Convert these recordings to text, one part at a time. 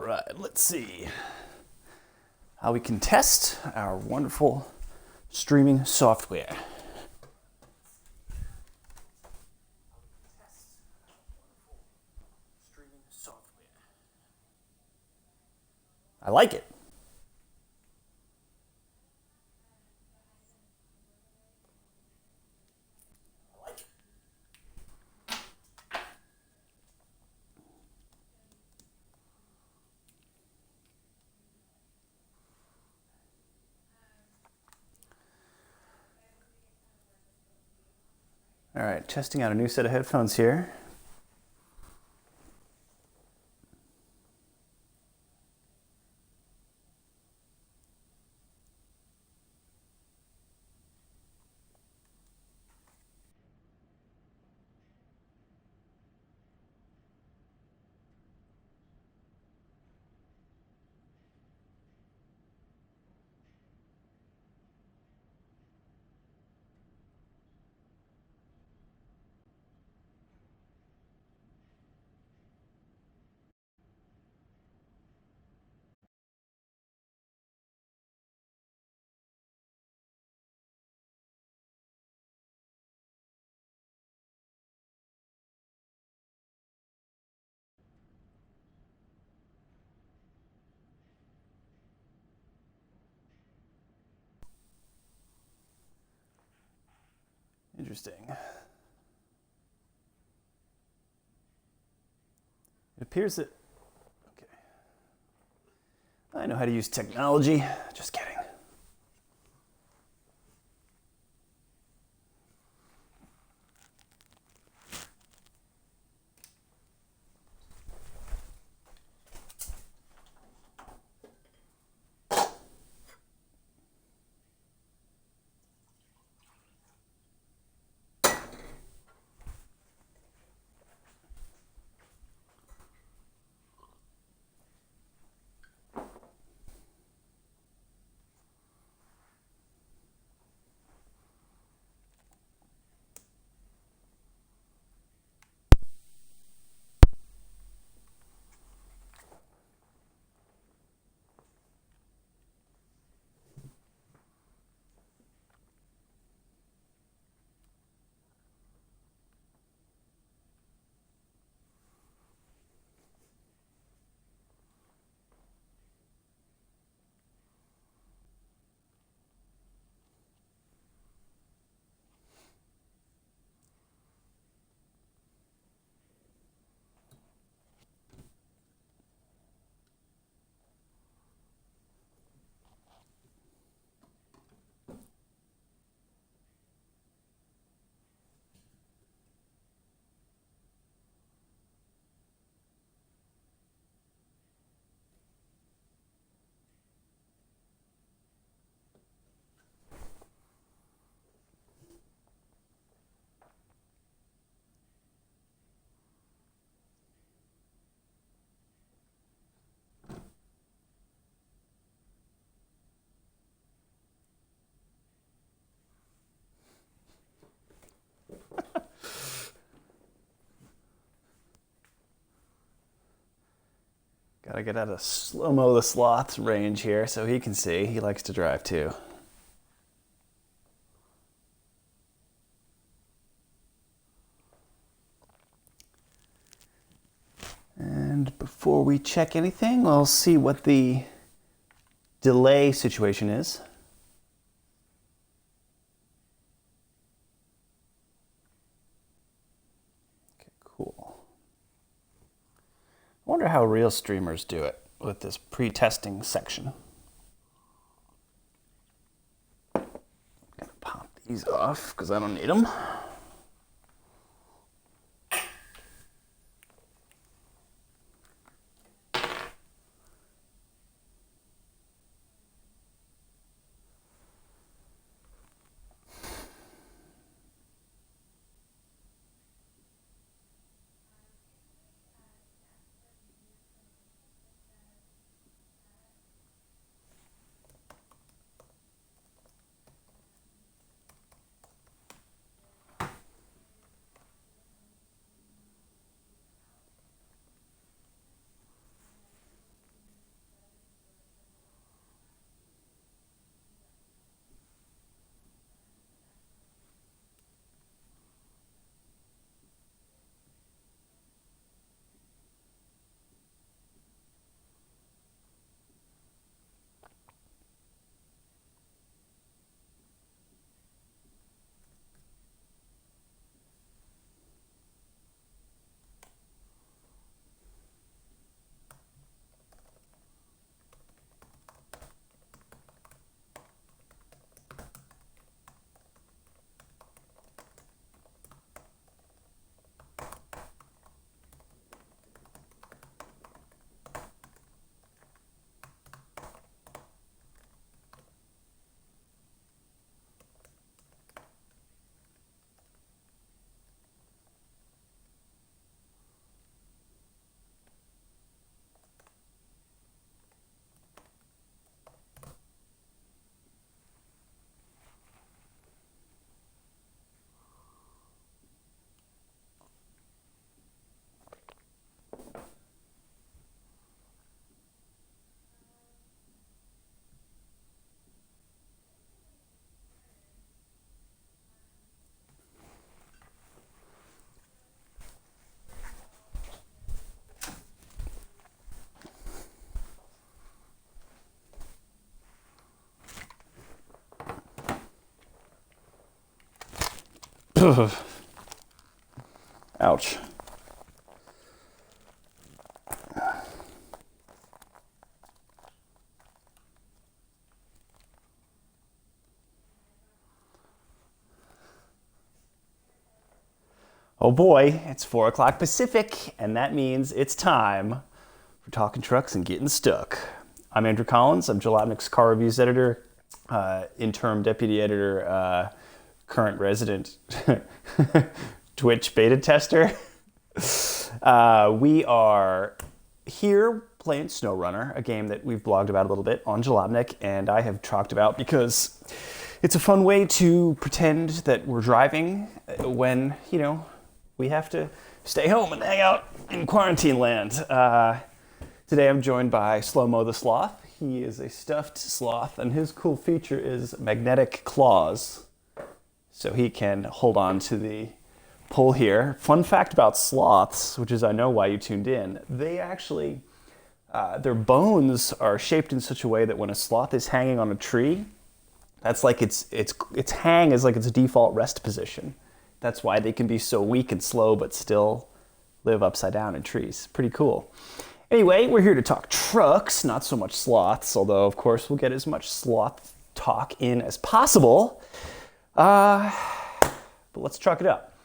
right, let's see how we can test our wonderful streaming software. I like it. All right, testing out a new set of headphones here. Interesting. It appears that, okay. I know how to use technology. Just kidding. Gotta get out of Slow-Mo the Sloth's range here so he can see. He likes to drive too. And before we check anything, we'll see what the delay situation is. Okay, cool. I wonder how real streamers do it with this pre-testing section. I'm gonna pop these off because I don't need them. Ouch. Oh boy, it's 4 o'clock Pacific, and that means it's time for talking trucks and getting stuck. I'm Andrew Collins. I'm Jalopnik's car reviews editor, interim deputy editor, current resident Twitch beta tester. We are here playing SnowRunner, a game that we've blogged about a little bit on Jalopnik, and I have talked about because it's a fun way to pretend that we're driving when, you know, we have to stay home and hang out in quarantine land. Today I'm joined by Slow-Mo the Sloth. He is a stuffed sloth, and his cool feature is magnetic claws. So he can hold on to the pole here. Fun fact about sloths, which is I know why you tuned in, they actually, their bones are shaped in such a way that when a sloth is hanging on a tree, that's like its hang is like its default rest position. That's why they can be so weak and slow, but still live upside down in trees. Pretty cool. Anyway, we're here to talk trucks, not so much sloths, although, of course, we'll get as much sloth talk in as possible. But let's truck it up.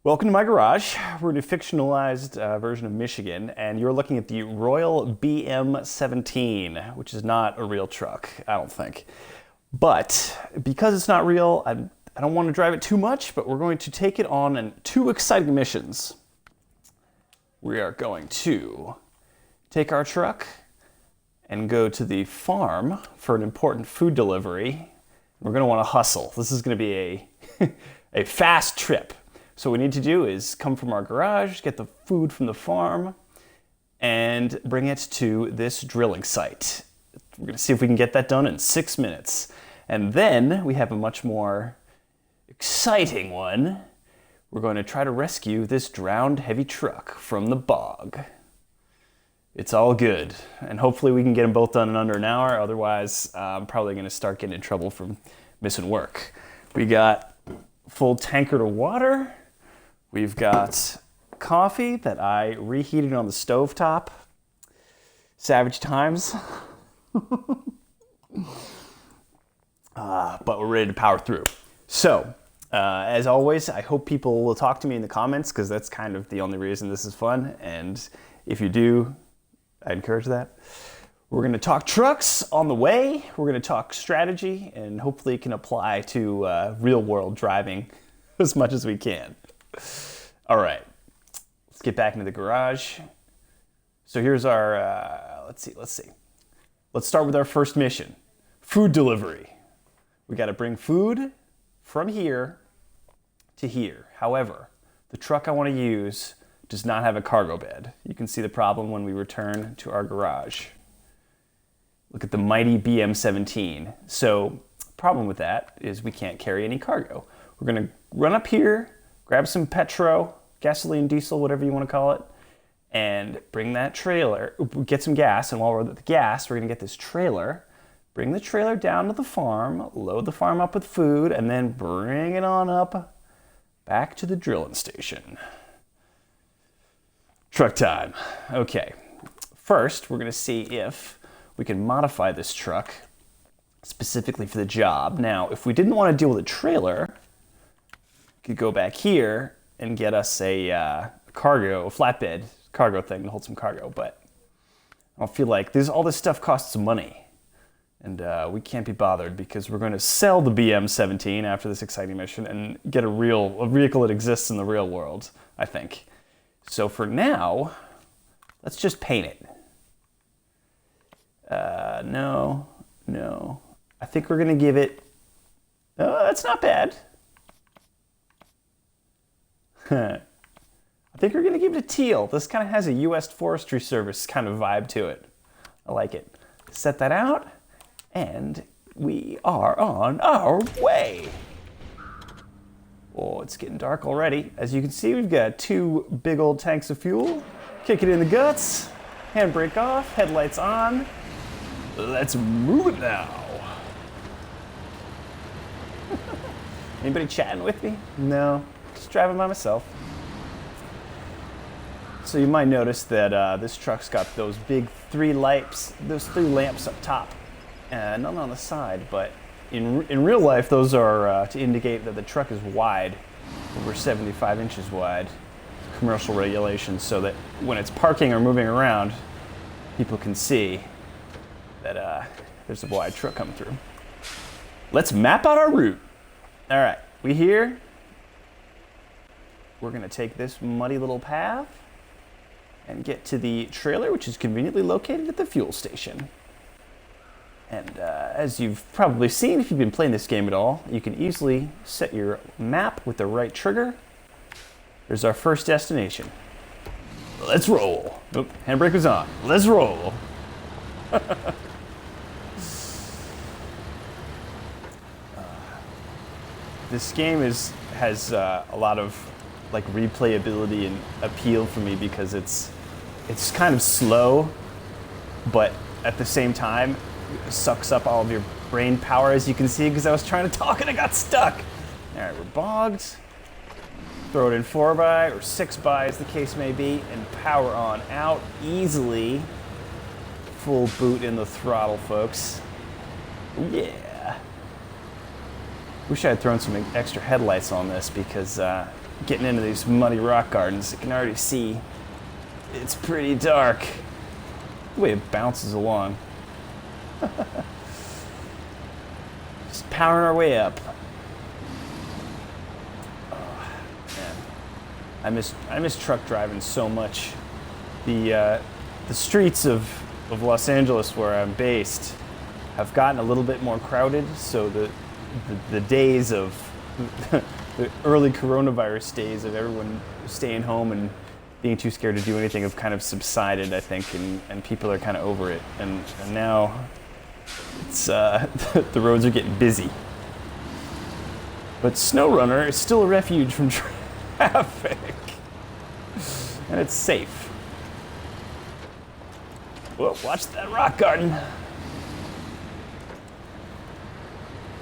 Welcome to my garage. We're in a fictionalized version of Michigan, and you're looking at the Royal BM17, which is not a real truck, I don't think. But because it's not real, I don't want to drive it too much, but we're going to take it on 2 exciting missions. We are going to take our truck and go to the farm for an important food delivery. We're going to want to hustle. This is going to be a fast trip. So what we need to do is come from our garage, get the food from the farm, and bring it to this drilling site. We're going to see if we can get that done in 6 minutes. And then we have a much more exciting one. We're going to try to rescue this drowned heavy truck from the bog. It's all good, and hopefully we can get them both done in under an hour. Otherwise, I'm probably going to start getting in trouble from missing work. We got full tankard of water. We've got coffee that I reheated on the stovetop. Savage times. But we're ready to power through. So, as always, I hope people will talk to me in the comments, because that's kind of the only reason this is fun. And if you do, I encourage that. We're going to talk trucks on the way. We're going to talk strategy, and hopefully it can apply to real-world driving as much as we can. All right, let's get back into the garage. So here's our, let's see. Let's start with our first mission, food delivery. We got to bring food from here to here. However, the truck I want to use does not have a cargo bed. You can see the problem when we return to our garage. Look at the mighty BM17. So, problem with that is we can't carry any cargo. We're going to run up here, grab some petro, gasoline, diesel, whatever you want to call it, and bring that trailer, get some gas, and while we're at the gas, we're going to get this trailer, bring the trailer down to the farm, load the farm up with food, and then bring it on up back to the drilling station. Truck time. Okay. First, we're going to see if we can modify this truck specifically for the job. Now, if we didn't want to deal with a trailer, we could go back here and get us a flatbed cargo thing to hold some cargo, but I don't feel like all this stuff costs money. And we can't be bothered because we're going to sell the BM17 after this exciting mission and get a vehicle that exists in the real world, I think. So for now, let's just paint it. No. I think we're going to give it... Oh, that's not bad. I think we're going to give it a teal. This kind of has a U.S. Forestry Service kind of vibe to it. I like it. Set that out. And we are on our way. Oh, it's getting dark already. As you can see, we've got 2 big old tanks of fuel. Kick it in the guts. Handbrake off. Headlights on. Let's move it now. Anybody chatting with me? No, just driving by myself. So you might notice that this truck's got those big three lamps up top, none on the side. But in real life, those are to indicate that the truck is wide, over 75 inches wide, commercial regulations, so that when it's parking or moving around, people can see that there's a wide truck coming through. Let's map out our route. All right, we here. We're gonna take this muddy little path and get to the trailer, which is conveniently located at the fuel station. And as you've probably seen, if you've been playing this game at all, you can easily set your map with the right trigger. There's our first destination. Let's roll. Oop, handbrake was on. Let's roll. This game has a lot of like replayability and appeal for me because it's kind of slow, but at the same time it sucks up all of your brain power, as you can see, because I was trying to talk and I got stuck. All right, we're bogged. Throw it in 4x or 6x as the case may be, and power on out easily. Full boot in the throttle, folks. Yeah. Wish I had thrown some extra headlights on this because getting into these muddy rock gardens, you can already see it's pretty dark. The way it bounces along. Just powering our way up. Oh, man. I miss truck driving so much. The streets of Los Angeles, where I'm based, have gotten a little bit more crowded, so the days of the early coronavirus days of everyone staying home and being too scared to do anything have kind of subsided, I think, and people are kind of over it. And now it's the roads are getting busy. But SnowRunner is still a refuge from traffic, and it's safe. Whoa, watch that rock garden.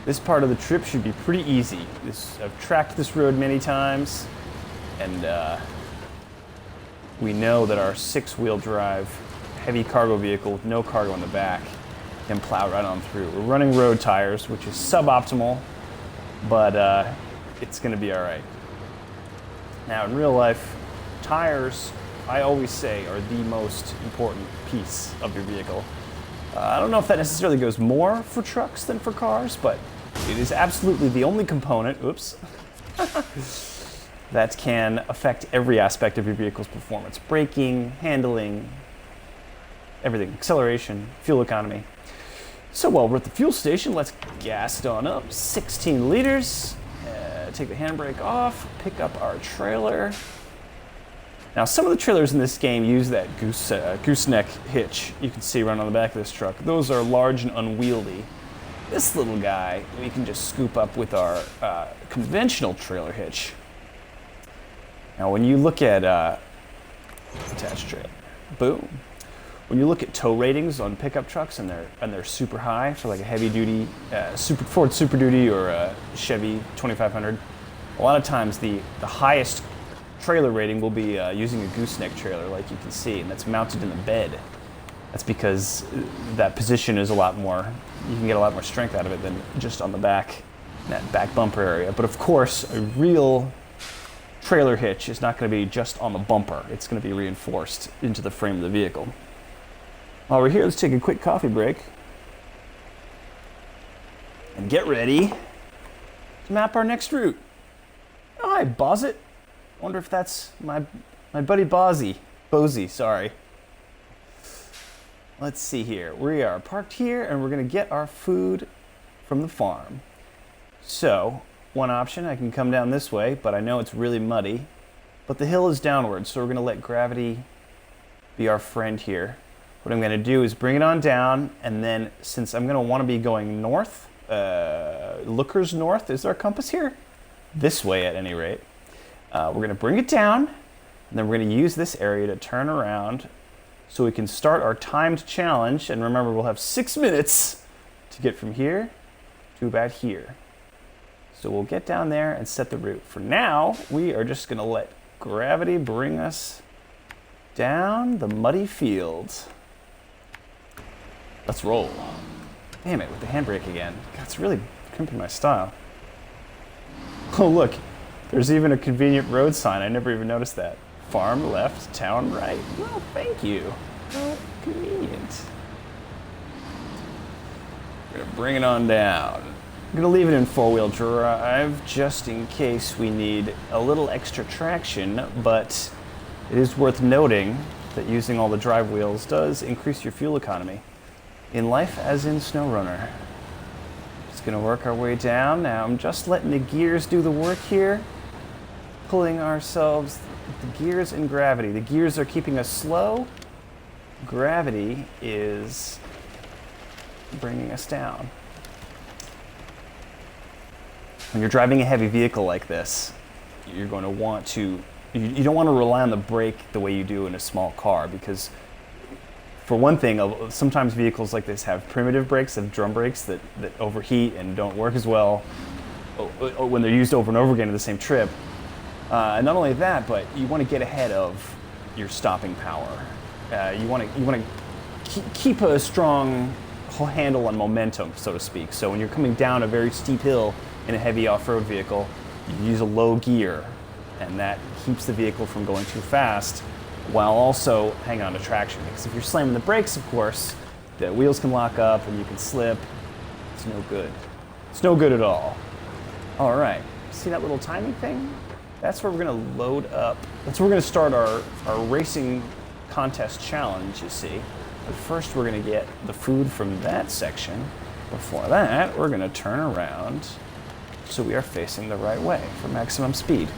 This part of the trip should be pretty easy. I've tracked this road many times, and we know that our 6-wheel drive heavy cargo vehicle with no cargo in the back can plow right on through. We're running road tires, which is suboptimal, but it's going to be all right. Now, in real life, tires, I always say, are the most important piece of your vehicle. I don't know if that necessarily goes more for trucks than for cars, but it is absolutely the only component, oops, that can affect every aspect of your vehicle's performance. Braking, handling, everything. Acceleration, fuel economy. So while we're at the fuel station, let's gas it on up. 16 liters. Take the handbrake off, pick up our trailer. Now, some of the trailers in this game use that gooseneck hitch you can see right on the back of this truck. Those are large and unwieldy. This little guy we can just scoop up with our conventional trailer hitch. Now, when you look at attached trailer, boom. When you look at tow ratings on pickup trucks and they're super high for like a heavy duty Ford Super Duty or a Chevy 2500, a lot of times the highest trailer rating will be using a gooseneck trailer, like you can see, and that's mounted in the bed. That's because that position is a lot more, you can get a lot more strength out of it than just on the back, that back bumper area. But of course, a real trailer hitch is not going to be just on the bumper. It's going to be reinforced into the frame of the vehicle. While we're here, let's take a quick coffee break and get ready to map our next route. Oh, hi, Bozzit. Wonder if that's my buddy Bozy, sorry. Let's see here. We are parked here, and we're going to get our food from the farm. So, one option, I can come down this way, but I know it's really muddy. But the hill is downward, so we're going to let gravity be our friend here. What I'm going to do is bring it on down, and then since I'm going to want to be going north, Lookers north, is there a compass here? This way at any rate. We're going to bring it down, and then we're going to use this area to turn around so we can start our timed challenge. And remember, we'll have 6 minutes to get from here to about here. So we'll get down there and set the route. For now, we are just gonna let gravity bring us down the muddy fields. Let's roll. Damn it, with the handbrake again. God, it's really crimping my style. Oh look, there's even a convenient road sign. I never even noticed that. Farm left, town right. Well, thank you. Well, convenient. We're gonna bring it on down. I'm gonna leave it in four-wheel drive just in case we need a little extra traction, but it is worth noting that using all the drive wheels does increase your fuel economy. In life as in SnowRunner. Just gonna work our way down. Now I'm just letting the gears do the work here. Pulling ourselves, the gears and gravity. The gears are keeping us slow. Gravity is bringing us down. When you're driving a heavy vehicle like this, you're going to want to, you don't want to rely on the brake the way you do in a small car, because for one thing, sometimes vehicles like this have primitive brakes, have drum brakes that overheat and don't work as well when they're used over and over again in the same trip. And not only that, but you want to get ahead of your stopping power. You want to keep a strong handle on momentum, so to speak. So when you're coming down a very steep hill in a heavy off-road vehicle, you use a low gear, and that keeps the vehicle from going too fast while also hanging on to traction. Because if you're slamming the brakes, of course, the wheels can lock up and you can slip. It's no good. It's no good at all. All right, see that little timing thing? That's where we're gonna load up. That's where we're gonna start our racing contest challenge, you see. But first we're gonna get the food from that section. Before that, we're gonna turn around so we are facing the right way for maximum speed.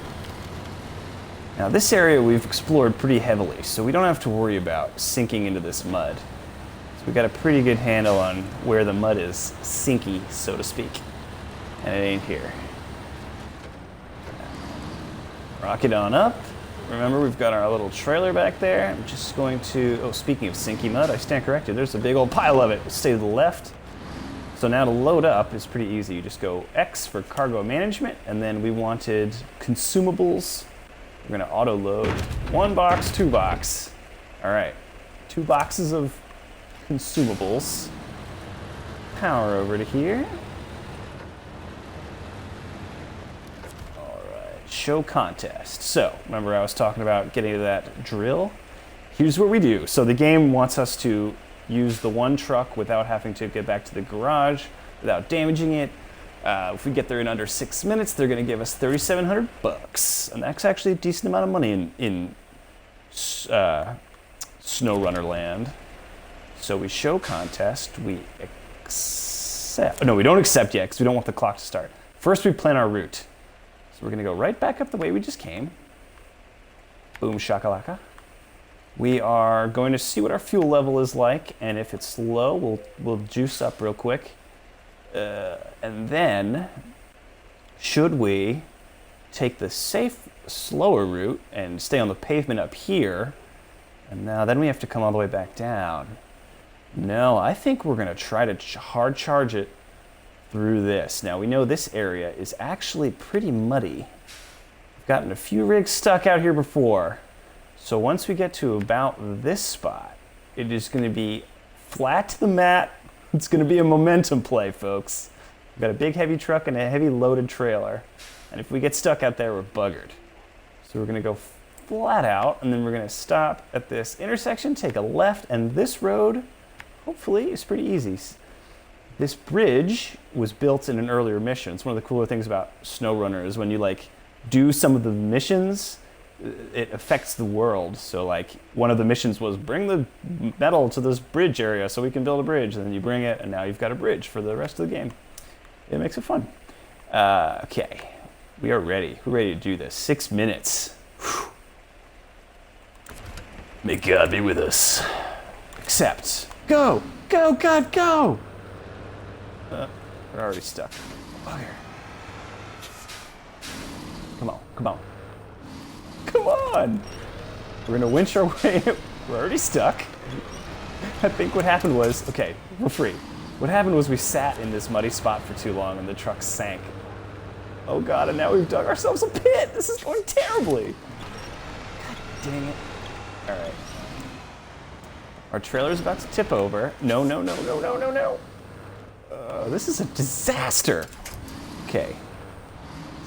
Now this area we've explored pretty heavily, so we don't have to worry about sinking into this mud. So we've got a pretty good handle on where the mud is sinky, so to speak. And it ain't here. Rock it on up. Remember, we've got our little trailer back there. I'm just going to, oh, speaking of sinky mud, I stand corrected. There's a big old pile of it. We'll stay to the left. So now to load up is pretty easy. You just go X for cargo management, and then we wanted consumables. We're gonna auto load 1 box, 2 box. All right, 2 boxes of consumables. Power over to here. All right, show contest. So remember I was talking about getting to that drill? Here's what we do. So the game wants us to use the one truck without having to get back to the garage, without damaging it. If we get there in under 6 minutes, they're going to give us $3,700, and that's actually a decent amount of money in SnowRunner land. So we show contest. We accept. No, we don't accept yet because we don't want the clock to start. First, we plan our route. So we're going to go right back up the way we just came. Boom shakalaka. We are going to see what our fuel level is like, and if it's low, we'll juice up real quick. And then, should we take the safe, slower route and stay on the pavement up here, and now then we have to come all the way back down. No, I think we're going to try to hard charge it through this. Now, we know this area is actually pretty muddy. We've gotten a few rigs stuck out here before. So once we get to about this spot, it is going to be flat to the mat. It's going to be a momentum play, folks. We've got a big heavy truck and a heavy loaded trailer. And if we get stuck out there, we're buggered. So we're going to go flat out, and then we're going to stop at this intersection, take a left, and this road, hopefully, is pretty easy. This bridge was built in an earlier mission. It's one of the cooler things about SnowRunner is when you do some of the missions, it affects the world. So one of the missions was bring the metal to this bridge area so we can build a bridge, and then you bring it and now you've got a bridge for the rest of the game. It makes it fun. Okay, we are ready. We're ready to do this. 6 minutes. Whew. May God be with us. Accept. Go, go, God, go. We're already stuck. Bugger. Come on, come on. Come on! We're gonna winch our way. We're already stuck. I think what happened was, okay, we're free. What happened was we sat in this muddy spot for too long and the truck sank. Oh God, and now we've dug ourselves a pit. This is going terribly. God dang it. All right. Our trailer's about to tip over. No, no, no, no, no, no, no. This is a disaster. Okay.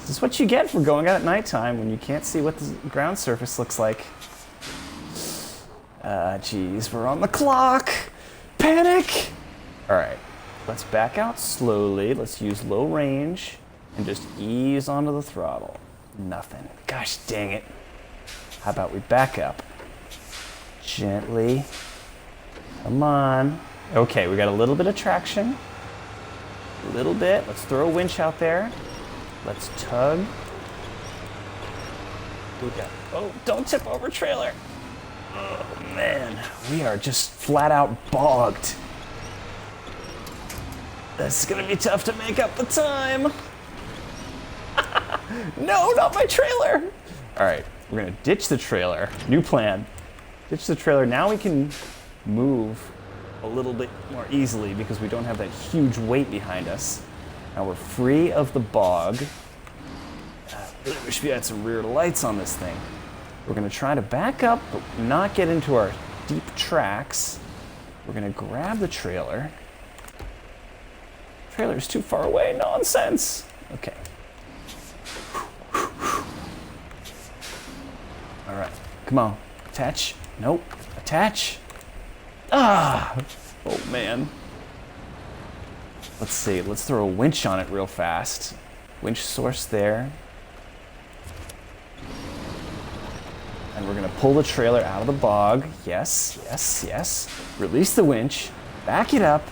This is what you get for going out at nighttime when you can't see what the ground surface looks like. Geez, we're on the clock. Panic. All right. Let's back out slowly. Let's use low range and just ease onto the throttle. Nothing. Gosh dang it. How about we back up? Gently. Come on. Okay, we got a little bit of traction. A little bit. Let's throw a winch out there. Let's tug. Oh, don't tip over trailer. Oh man, we are just flat out bogged. This is gonna be tough to make up the time. No, not my trailer. All right, we're gonna ditch the trailer. New plan. Ditch the trailer. Now we can move a little bit more easily because we don't have that huge weight behind us. Now we're free of the bog. I really wish we had some rear lights on this thing. We're gonna try to back up, but not get into our deep tracks. We're gonna grab the trailer. Trailer's too far away, nonsense. Okay. All right, come on, attach. Nope, attach. Ah, oh man. Let's see, let's throw a winch on it real fast. Winch source there. And we're gonna pull the trailer out of the bog. Yes, yes, yes. Release the winch, back it up,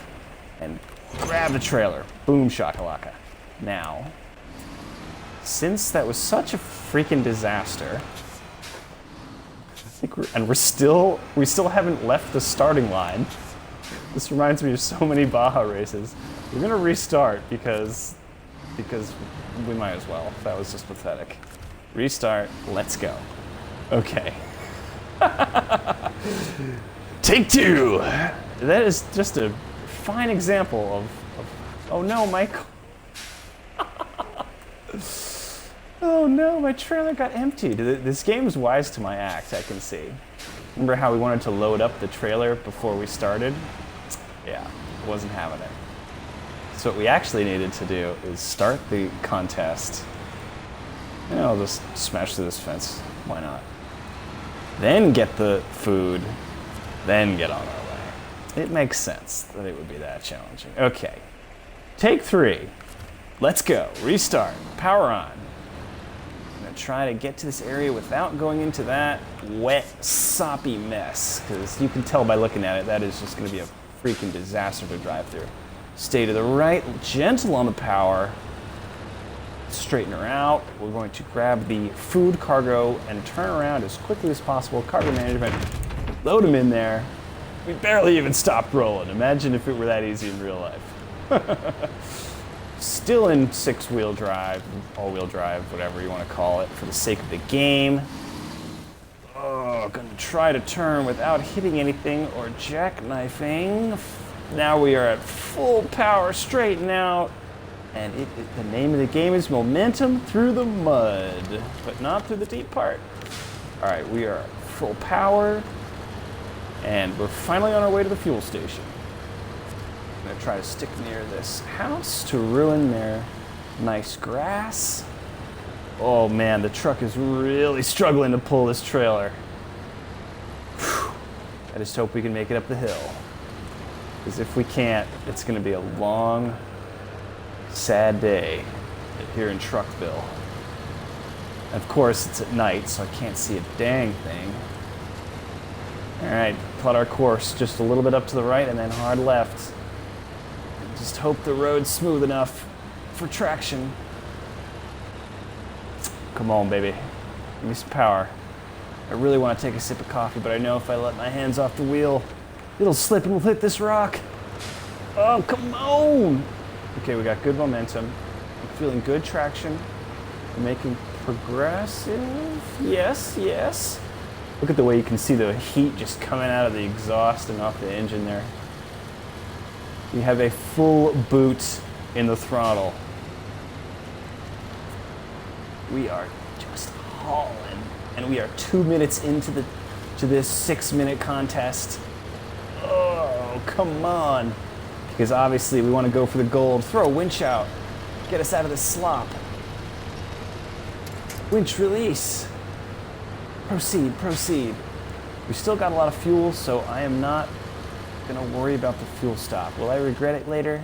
and grab the trailer. Boom shakalaka. Now, since that was such a freaking disaster, we still haven't left the starting line. This reminds me of so many Baja races. We're gonna restart because we might as well. That was just pathetic. Restart, let's go. Okay. Take two. That is just a fine example of oh no, Michael. Oh no, my trailer got emptied. This game is wise to my act, I can see. Remember how we wanted to load up the trailer before we started? Yeah, wasn't having it. So what we actually needed to do is start the contest. And I'll just smash through this fence. Why not? Then get the food, then get on our way. It makes sense that it would be that challenging. Okay, take three. Let's go. Restart. Power on. I'm gonna try to get to this area without going into that wet, soppy mess, because you can tell by looking at it, that is just gonna be a freaking disaster to drive through. Stay to the right, gentle on the power. Straighten her out. We're going to grab the food cargo and turn around as quickly as possible. Cargo management, load them in there. We barely even stopped rolling. Imagine if it were that easy in real life. Still in six-wheel drive, all-wheel drive, whatever you want to call it, for the sake of the game. Oh, gonna try to turn without hitting anything or jackknifing. Now we are at full power, straighten out. And the name of the game is Momentum Through the Mud, but not through the deep part. All right, we are full power, and we're finally on our way to the fuel station. I'm gonna try to stick near this house to ruin their nice grass. Oh man, the truck is really struggling to pull this trailer. Whew. I just hope we can make it up the hill. Because if we can't, it's gonna be a long, sad day here in Truckville. Of course, it's at night, so I can't see a dang thing. All right, plot our course just a little bit up to the right and then hard left. Just hope the road's smooth enough for traction. Come on, baby. Give me some power. I really want to take a sip of coffee, but I know if I let my hands off the wheel, it'll slip and we'll hit this rock. Oh, come on! Okay, we got good momentum. I'm feeling good traction. We're making progressive. Yes, yes. Look at the way you can see the heat just coming out of the exhaust and off the engine there. We have a full boot in the throttle. We are just hauling. And we are 2 minutes into this 6-minute contest. Oh, come on. Because obviously we want to go for the gold. Throw a winch out. Get us out of this slop. Winch release. Proceed, proceed. We've still got a lot of fuel, so I am not going to worry about the fuel stop. Will I regret it later?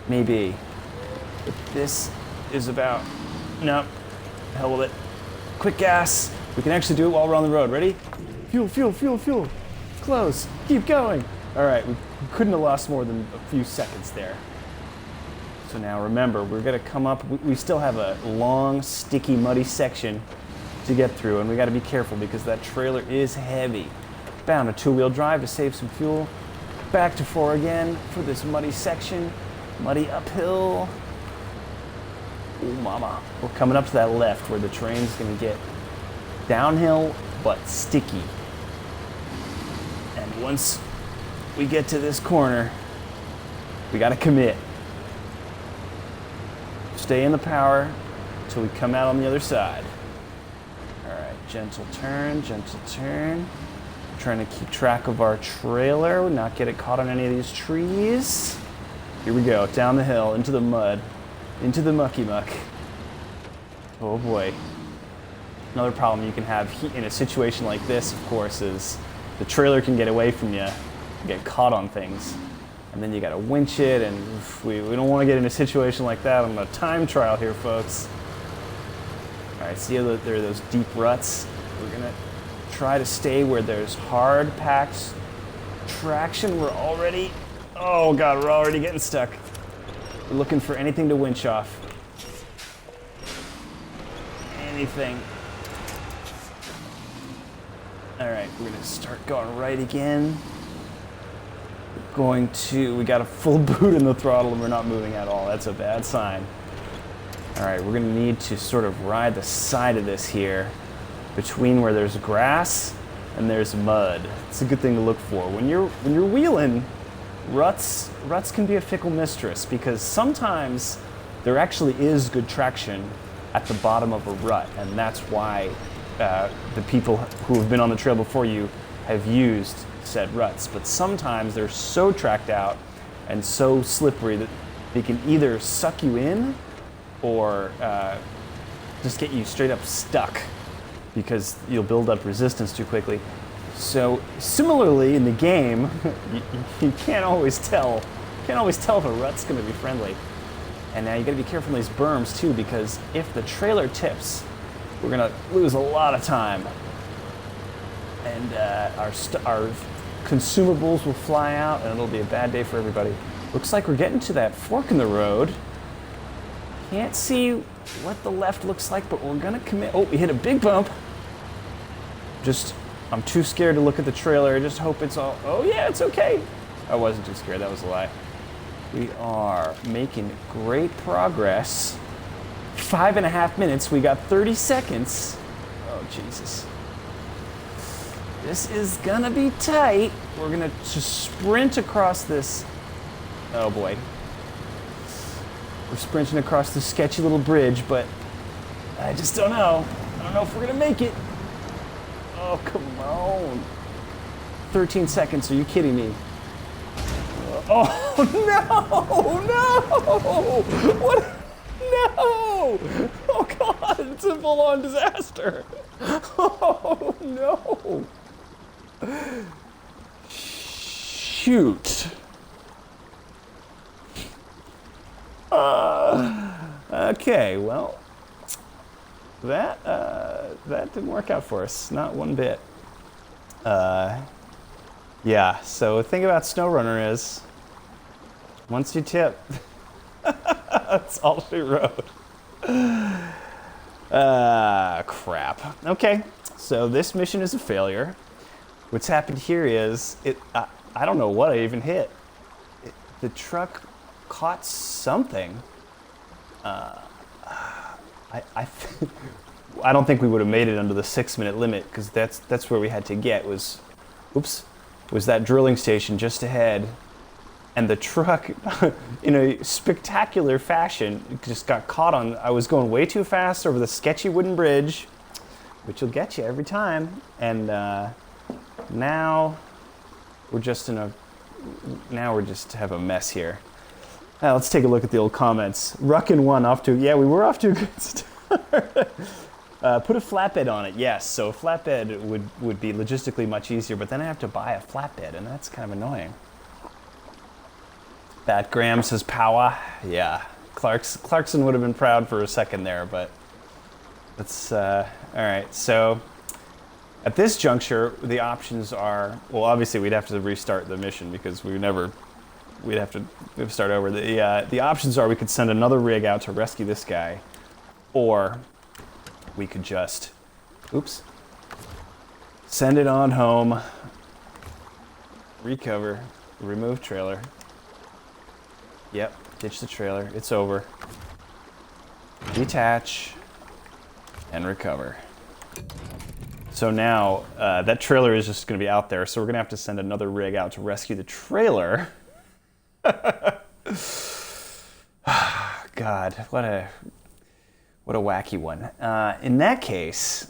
Maybe. But this is about... No. Hell with it. Quick gas. We can actually do it while we're on the road. Ready? Fuel, fuel, fuel, fuel. Close. Keep going. All right, we couldn't have lost more than a few seconds there. So now remember, we're going to come up. We still have a long, sticky, muddy section to get through, and we got to be careful because that trailer is heavy. Bound a 2-wheel drive to save some fuel. Back to 4 again for this muddy section. Muddy uphill. Ooh, mama. We're coming up to that left where the terrain's going to get downhill but sticky. And once we get to this corner, we got to commit. Stay in the power until we come out on the other side. All right, gentle turn, gentle turn. Trying to keep track of our trailer, not get it caught on any of these trees. Here we go, down the hill, into the mud, into the mucky muck. Oh boy. Another problem you can have in a situation like this, of course, is the trailer can get away from you, get caught on things, and then you gotta winch it, and we don't want to get in a situation like that on a time trial here, folks. All right, see how there are those deep ruts? We're gonna try to stay where there's hard packed traction. We're already, oh God, we're already getting stuck. We're looking for anything to winch off. Anything. All right, we're gonna start going right again. We got a full boot in the throttle and we're not moving at all. That's a bad sign. All right, we're gonna need to sort of ride the side of this here between where there's grass and there's mud. It's a good thing to look for. When you're wheeling, ruts can be a fickle mistress because sometimes there actually is good traction at the bottom of a rut, and that's why the people who have been on the trail before you have used said ruts. But sometimes they're so tracked out and so slippery that they can either suck you in or just get you straight up stuck because you'll build up resistance too quickly. So similarly in the game, you can't always tell if a rut's going to be friendly. And now you got to be careful in these berms too, because if the trailer tips, we're going to lose a lot of time, and our consumables will fly out, and it'll be a bad day for everybody. Looks like we're getting to that fork in the road. Can't see what the left looks like, but we're going to commit. Oh, we hit a big bump. I'm too scared to look at the trailer. I just hope it's all, oh yeah, it's okay. I wasn't too scared, that was a lie. We are making great progress. 5.5 minutes, we got 30 seconds. Oh, Jesus. This is gonna be tight. We're gonna just sprint across this, oh boy. We're sprinting across this sketchy little bridge, but I just don't know. I don't know if we're gonna make it. Oh, come on. 13 seconds, are you kidding me? Oh, no! What? No! Oh, God, it's a full-on disaster. Oh, no. Shoot. Okay, well, that didn't work out for us, not one bit. Yeah, so the thing about SnowRunner is, once you tip, that's all she wrote. Crap. Okay, so this mission is a failure. What's happened here is, I don't know what I even hit. The truck caught something. I don't think we would have made it under the 6-minute limit, because that's where we had to get was that drilling station just ahead. and the truck, in a spectacular fashion, just got caught on. I was going way too fast over the sketchy wooden bridge, which will get you every time. And now we're just have a mess here. Now let's take a look at the old comments. Ruckin1 off to, yeah, we were off to a good start. Put a flatbed on it, yes. So a flatbed would be logistically much easier, but then I have to buy a flatbed, and that's kind of annoying. Bat Graham says power. Yeah, Clarkson would have been proud for a second there, but let's, all right. So at this juncture, the options are, well, obviously we'd have to restart the mission because we'd have to start over. The options are we could send another rig out to rescue this guy, or we could just, oops, send it on home, recover, remove trailer. Yep, ditch the trailer, it's over. Detach and recover. So now that trailer is just gonna be out there, so we're gonna have to send another rig out to rescue the trailer. God, what a wacky one. In that case,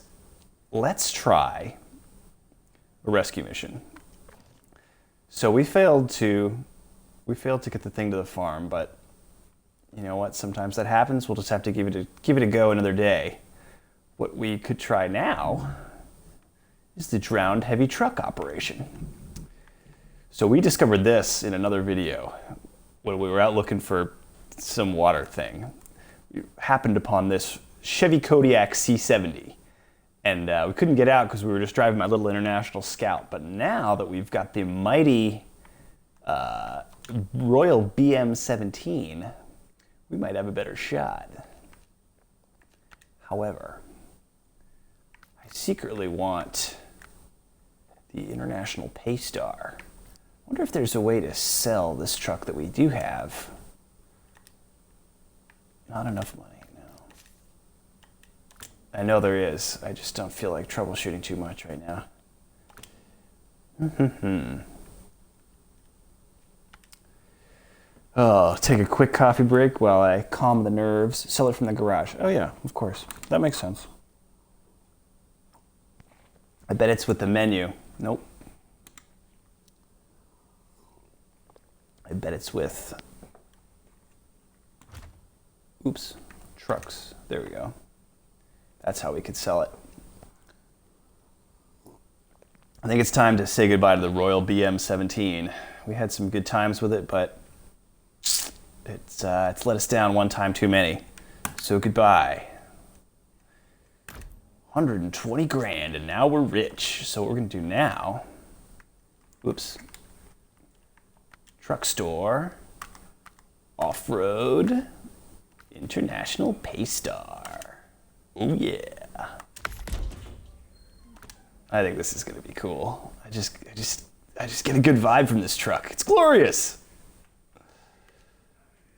let's try a rescue mission. So we failed to get the thing to the farm, but you know what? Sometimes that happens. We'll just have to give it a go another day. What we could try now is the drowned heavy truck operation. So we discovered this in another video when we were out looking for some water thing. We happened upon this Chevy Kodiak C70, and we couldn't get out because we were just driving my little International Scout. But now that we've got the mighty Royal BM17, we might have a better shot. However, I secretly want the International Paystar. I wonder if there's a way to sell this truck that we do have. Not enough money, no. I know there is. I just don't feel like troubleshooting too much right now. Oh, take a quick coffee break while I calm the nerves. Sell it from the garage. Oh yeah, of course. That makes sense. I bet it's with the menu. Nope. I bet it's with, oops, trucks. There we go. That's how we could sell it. I think it's time to say goodbye to the Royal BM17. We had some good times with it, but it's let us down one time too many. So goodbye. 120 grand, and now we're rich. So what we're gonna do now, whoops, truck store, off-road, International Paystar. Oh yeah. I think this is gonna be cool. I just get a good vibe from this truck. It's glorious.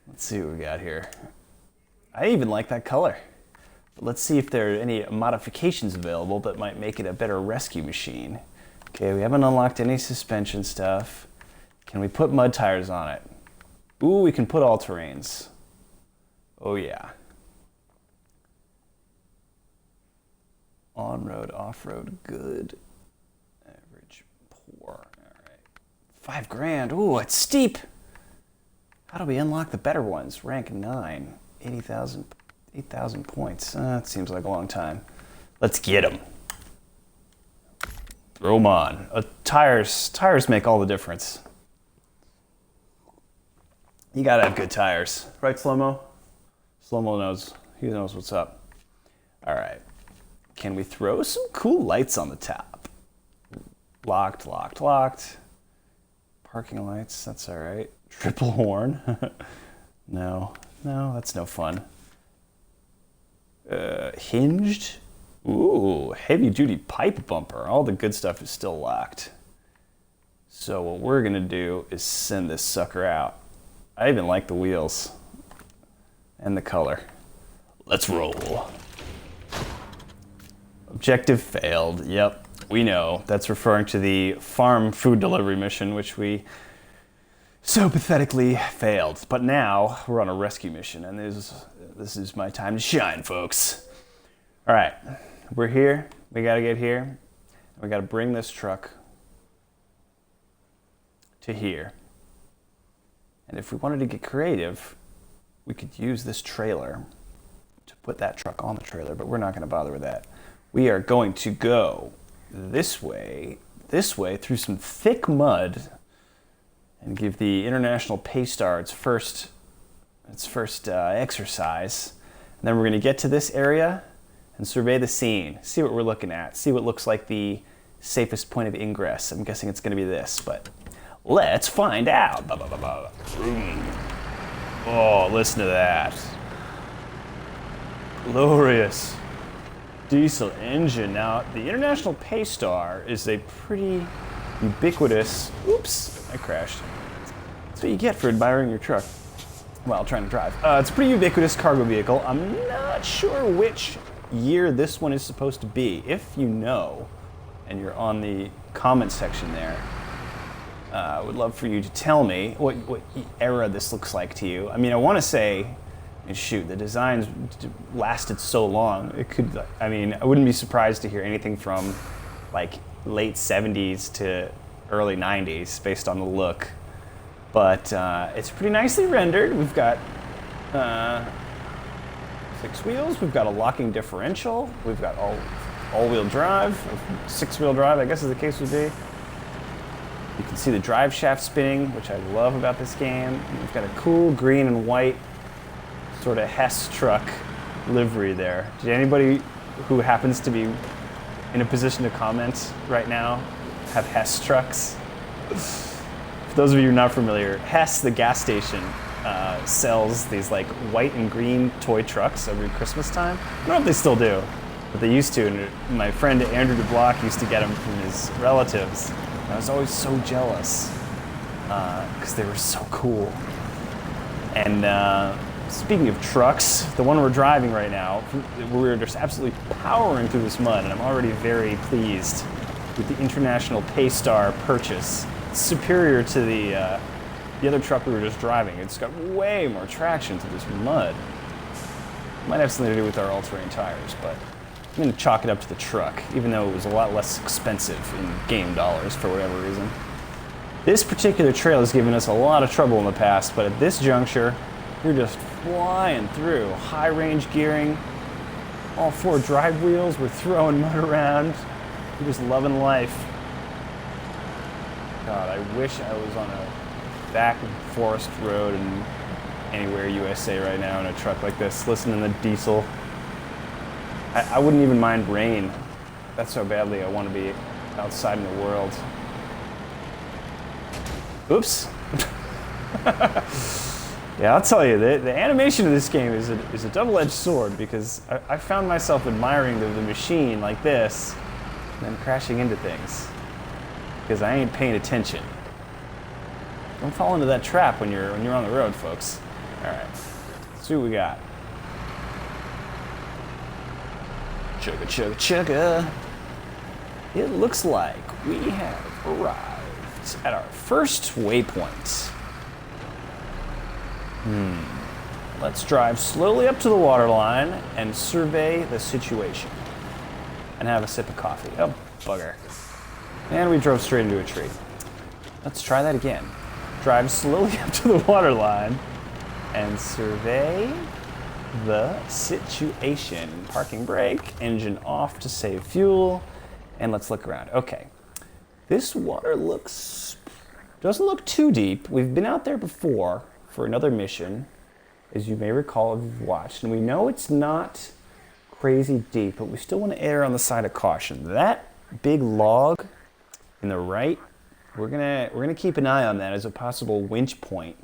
Let's see what we got here. I even like that color. But let's see if there are any modifications available that might make it a better rescue machine. Okay, we haven't unlocked any suspension stuff. Can we put mud tires on it? Ooh, we can put all terrains. Oh yeah. On-road, off-road, good. Average, poor. All right. 5 grand. Ooh, it's steep. How do we unlock the better ones? Rank 9. 8,000 points. That seems like a long time. Let's get them. Throw them on. Tires make all the difference. You gotta have good tires. Right, Slow-Mo? Slow-Mo knows. He knows what's up. All right. Can we throw some cool lights on the top? Locked, locked, locked. Parking lights, that's all right. Triple horn. No, that's no fun. Hinged. Ooh, heavy duty pipe bumper. All the good stuff is still locked. So what we're gonna do is send this sucker out. I even like the wheels and the color. Let's roll. Objective failed. Yep, we know. That's referring to the farm food delivery mission, which we so pathetically failed. But now we're on a rescue mission, and this is my time to shine, folks. All right, we're here. We got to get here. We got to bring this truck to here. And if we wanted to get creative, we could use this trailer to put that truck on the trailer, but we're not going to bother with that. We are going to go this way, through some thick mud, and give the International Paystar its first exercise. And then we're going to get to this area and survey the scene, see what we're looking at, see what looks like the safest point of ingress. I'm guessing it's going to be this, but let's find out. Oh, listen to that. Glorious diesel engine. Now, the International Paystar is a pretty ubiquitous, oops, I crashed. That's what you get for admiring your truck while trying to drive. It's a pretty ubiquitous cargo vehicle. I'm not sure which year this one is supposed to be. If you know, and you're on the comment section there, I would love for you to tell me what era this looks like to you. I mean, I want to say, shoot, the designs lasted so long. It could, I mean, I wouldn't be surprised to hear anything from like late 70s to early 90s based on the look. But it's pretty nicely rendered. We've got 6 wheels. We've got a locking differential. We've got all-wheel drive, 6-wheel drive, I guess as the case would be. You can see the drive shaft spinning, which I love about this game. And we've got a cool green and white sort of Hess truck livery there. Did anybody who happens to be in a position to comment right now have Hess trucks? For those of you who are not familiar, Hess, the gas station, sells these like white and green toy trucks every Christmas time. I don't know if they still do, but they used to. And my friend Andrew DeBlock used to get them from his relatives. And I was always so jealous because they were so cool. And speaking of trucks, the one we're driving right now, we're just absolutely powering through this mud, and I'm already very pleased with the International Paystar purchase. It's superior to the other truck we were just driving. It's got way more traction to this mud. Might have something to do with our all-terrain tires, but I'm going to chalk it up to the truck, even though it was a lot less expensive in game dollars for whatever reason. This particular trail has given us a lot of trouble in the past, but at this juncture, we're just flying through. High range gearing, all 4 drive wheels, we're throwing mud around. We're just loving life. God, I wish I was on a back forest road in anywhere USA right now in a truck like this, listening to diesel. I wouldn't even mind rain. That's how badly I want to be outside in the world. Oops. Yeah, I'll tell you, the animation of this game is a double-edged sword, because I found myself admiring the machine like this and then crashing into things because I ain't paying attention. Don't fall into that trap when you're on the road, folks. All right, let's see what we got. Chugga, chugga, chugga. It looks like we have arrived at our first waypoint. Let's drive slowly up to the waterline and survey the situation. And have a sip of coffee. Oh, bugger. And we drove straight into a tree. Let's try that again. Drive slowly up to the waterline and survey the situation. Parking brake, engine off to save fuel, and let's look around. Okay, this water doesn't look too deep. We've been out there before for another mission, as you may recall if you've watched, and we know it's not crazy deep, but we still want to err on the side of caution. That big log in the right, we're gonna keep an eye on that as a possible winch point.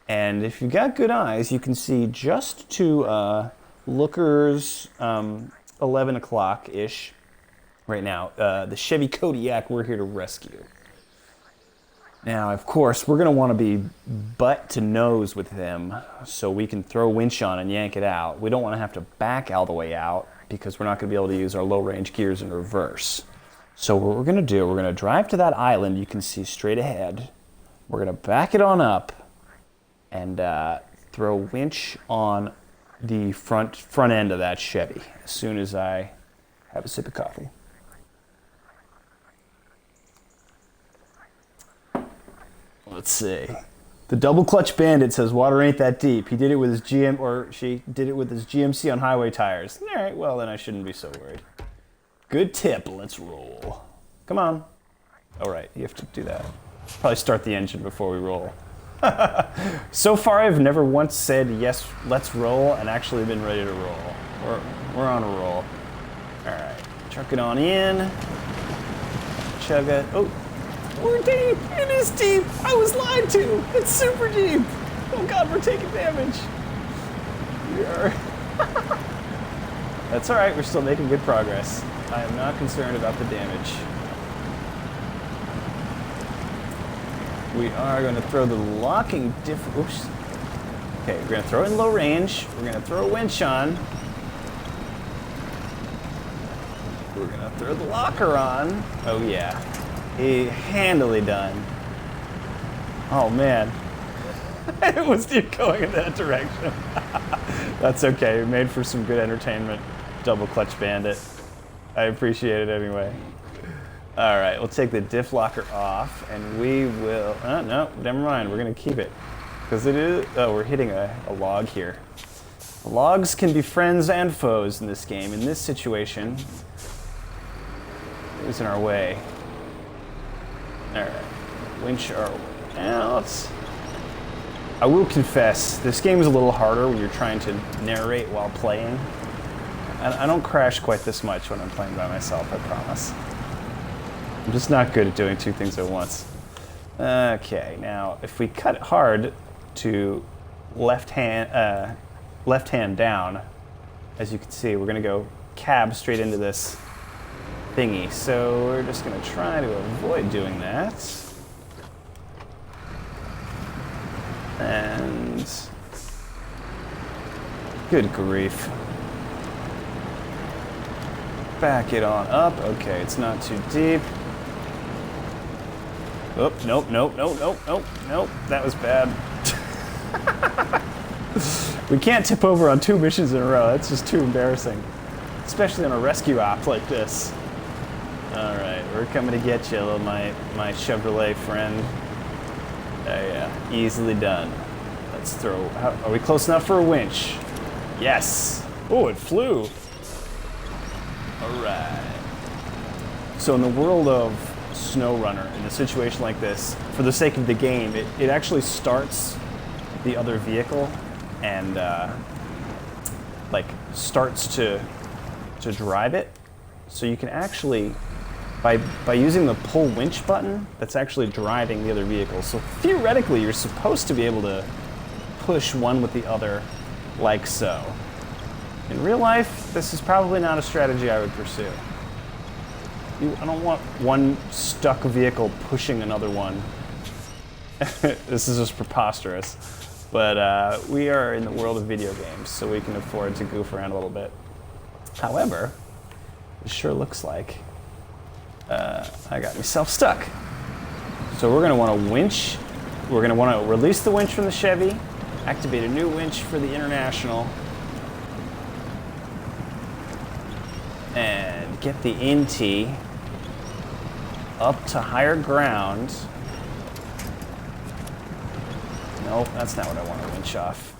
And if you've got good eyes, you can see just to lookers 11 o'clock-ish right now, the Chevy Kodiak we're here to rescue. Now, of course, we're going to want to be butt to nose with them so we can throw winch on and yank it out. We don't want to have to back all the way out because we're not going to be able to use our low-range gears in reverse. So what we're going to do, we're going to drive to that island you can see straight ahead, we're gonna back it on up and throw a winch on the front end of that Chevy as soon as I have a sip of coffee. Let's see. The double clutch bandit says water ain't that deep. He did it with his she did it with his GMC on highway tires. All right, well then I shouldn't be so worried. Good tip. Let's roll. Come on. All right, you have to do that. Probably start the engine before we roll. So far, I've never once said yes, let's roll, and actually been ready to roll. We're on a roll. All right, truck it on in. Chug it. Oh, we're deep. It is deep. I was lied to. It's super deep. Oh God, we're taking damage. We are. That's all right. We're still making good progress. I am not concerned about the damage. We are going to throw the locking oops. Okay, we're going to throw it in low range. We're going to throw a winch on. We're going to throw the locker on. Oh yeah. Handily done. Oh man. It was going in that direction. That's okay. We made for some good entertainment. Double clutch bandit. I appreciate it anyway. All right, we'll take the diff locker off, and we will. No, never mind. We're gonna keep it because it is. Oh, we're hitting a log here. Logs can be friends and foes in this game. In this situation, it was in our way. All right, winch our way out. I will confess, this game is a little harder when you're trying to narrate while playing. I don't crash quite this much when I'm playing by myself, I promise. I'm just not good at doing two things at once. Okay, now if we cut it hard to left hand down, as you can see, we're gonna go cab straight into this thingy. So we're just gonna try to avoid doing that. And good grief. Back it on up. Okay, it's not too deep. Oh, nope. That was bad. We can't tip over on 2 missions in a row. That's just too embarrassing. Especially on a rescue op like this. All right, we're coming to get you, little my Chevrolet friend. Yeah, easily done. Let's throw, are we close enough for a winch? Yes. Oh, it flew. All right. So in the world of SnowRunner, in a situation like this, for the sake of the game, it actually starts the other vehicle and like starts to drive it. So you can actually, by using the pull winch button, that's actually driving the other vehicle. So theoretically, you're supposed to be able to push one with the other like so. In real life, this is probably not a strategy I would pursue. I don't want one stuck vehicle pushing another one. This is just preposterous. But we are in the world of video games, so we can afford to goof around a little bit. However, it sure looks like I got myself stuck. So we're gonna wanna winch. We're gonna wanna release the winch from the Chevy, activate a new winch for the International, and get the NT up to higher ground. Nope, that's not what I want to winch off.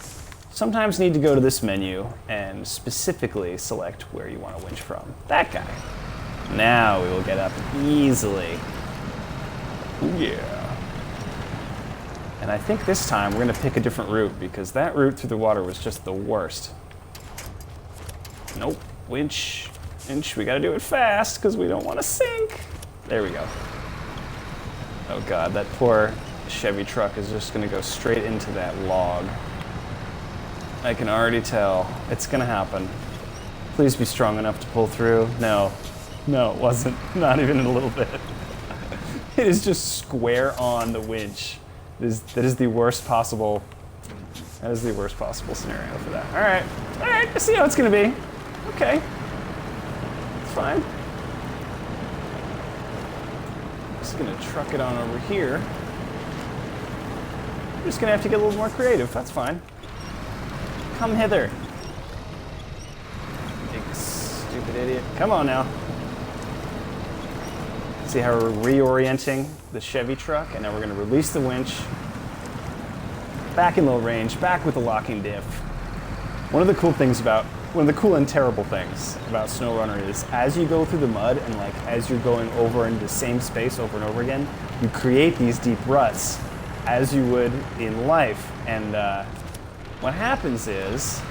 Sometimes need to go to this menu and specifically select where you want to winch from. That guy. Now we will get up easily. Ooh, yeah. And I think this time we're going to pick a different route because that route through the water was just the worst. Nope, winch. Inch, we gotta do it fast because we don't want to sink. There we go. Oh God, that poor Chevy truck is just gonna go straight into that log. I can already tell. It's gonna happen. Please be strong enough to pull through. No, it wasn't. Not even a little bit. It is just square on the winch. That is the worst possible. That is the worst possible scenario for that. All right, I see how it's gonna be. Okay. Fine. Just gonna truck it on over here. just gonna have to get a little more creative. That's fine. Come hither. Big stupid idiot. Come on now. See how we're reorienting the Chevy truck, and now we're gonna release the winch. Back in low range, back with the locking diff. One of the cool and terrible things about SnowRunner is as you go through the mud and like as you're going over into the same space over and over again, you create these deep ruts as you would in life. And what happens is,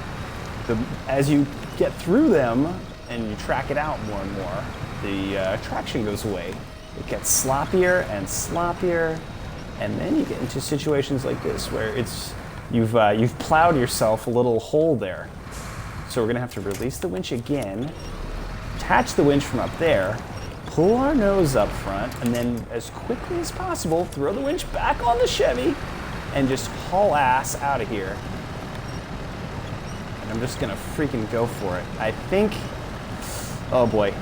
as you get through them and you track it out more and more, the traction goes away. It gets sloppier and sloppier, and then you get into situations like this where you've plowed yourself a little hole there. So we're gonna have to release the winch again, attach the winch from up there, pull our nose up front, and then as quickly as possible, throw the winch back on the Chevy and just haul ass out of here. And I'm just gonna freaking go for it. I think, oh boy.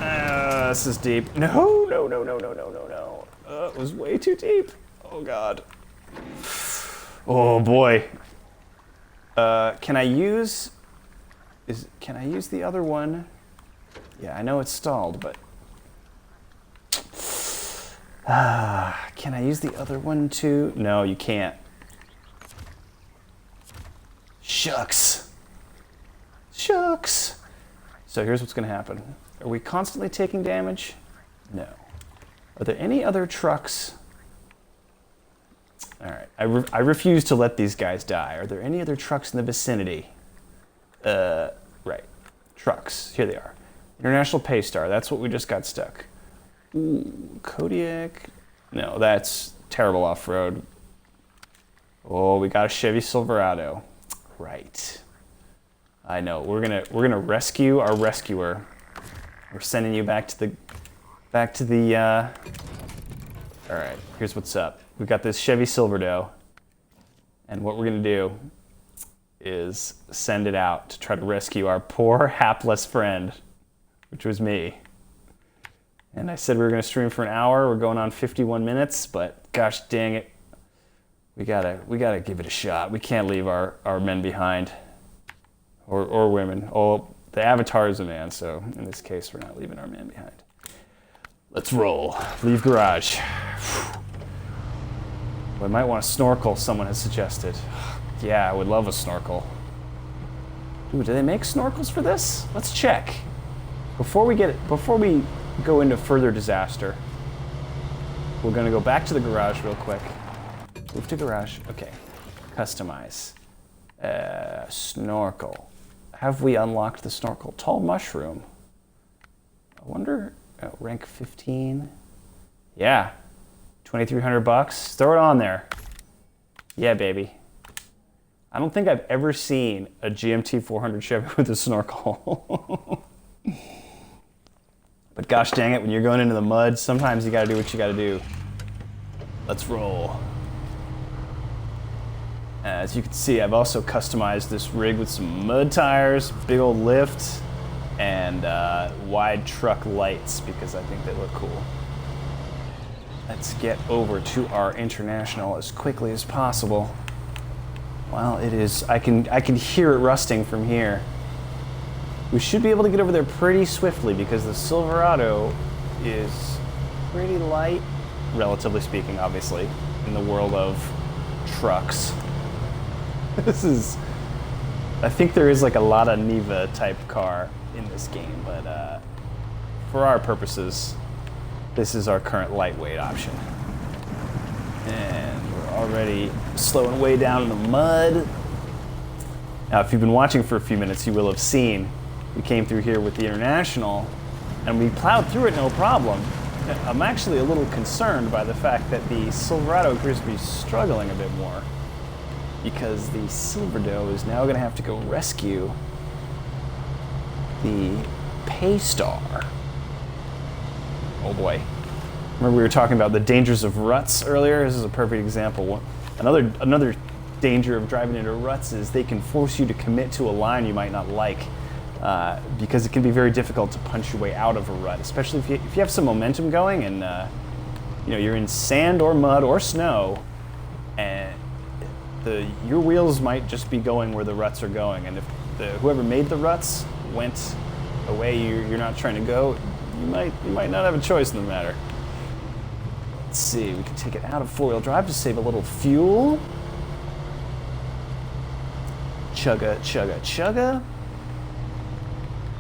This is deep. No. It was way too deep. Oh God. Oh boy. Can I use the other one? Yeah, I know it's stalled, but can I use the other one too? No, you can't. Shucks. So here's what's gonna happen. Are we constantly taking damage? No. Are there any other trucks? All right, I refuse to let these guys die. Are there any other trucks in the vicinity? Right, trucks, here they are. International Paystar, that's what we just got stuck. Ooh, Kodiak, no, that's terrible off-road. Oh, we got a Chevy Silverado. Right. I know, we're gonna rescue our rescuer. We're sending you back to the, all right, here's what's up. We've got this Chevy Silverado, and what we're gonna do is send it out to try to rescue our poor hapless friend, which was me. And I said we were gonna stream for an hour. We're going on 51 minutes, but gosh dang it, we gotta give it a shot. We can't leave our men behind, or women. Oh, the avatar is a man, so in this case, we're not leaving our man behind. Let's roll. Leave garage. Well, I might want a snorkel, someone has suggested. Yeah, I would love a snorkel. Ooh, do they make snorkels for this? Let's check. Before we go into further disaster, we're gonna go back to the garage real quick. Move to garage, okay. Customize. Snorkel. Have we unlocked the snorkel? Tall mushroom. I wonder, rank 15. Yeah, 2,300 bucks. Throw it on there. Yeah, baby. I don't think I've ever seen a GMT 400 Chevy with a snorkel. But gosh dang it, when you're going into the mud, sometimes you gotta do what you gotta do. Let's roll. As you can see, I've also customized this rig with some mud tires, big old lift, and wide truck lights because I think they look cool. Let's get over to our international as quickly as possible. Well, it is, I can hear it rusting from here. We should be able to get over there pretty swiftly because the Silverado is pretty light, relatively speaking, obviously, in the world of trucks. I think there is like a Lada Niva type car in this game, but for our purposes, this is our current lightweight option. And we're already slowing way down in the mud. Now, if you've been watching for a few minutes, you will have seen we came through here with the International, and we plowed through it no problem. I'm actually a little concerned by the fact that the Silverado appears to be struggling a bit more, because the Silverado is now going to have to go rescue the Paystar. Oh boy. Remember we were talking about the dangers of ruts earlier? This is a perfect example. Another danger of driving into ruts is they can force you to commit to a line you might not like, because it can be very difficult to punch your way out of a rut, especially if you have some momentum going and you're in sand or mud or snow, and your wheels might just be going where the ruts are going, and if whoever made the ruts went a way you're not trying to go, you might not have a choice in the matter. Let's see, we can take it out of four-wheel drive to save a little fuel. Chugga, chugga, chugga.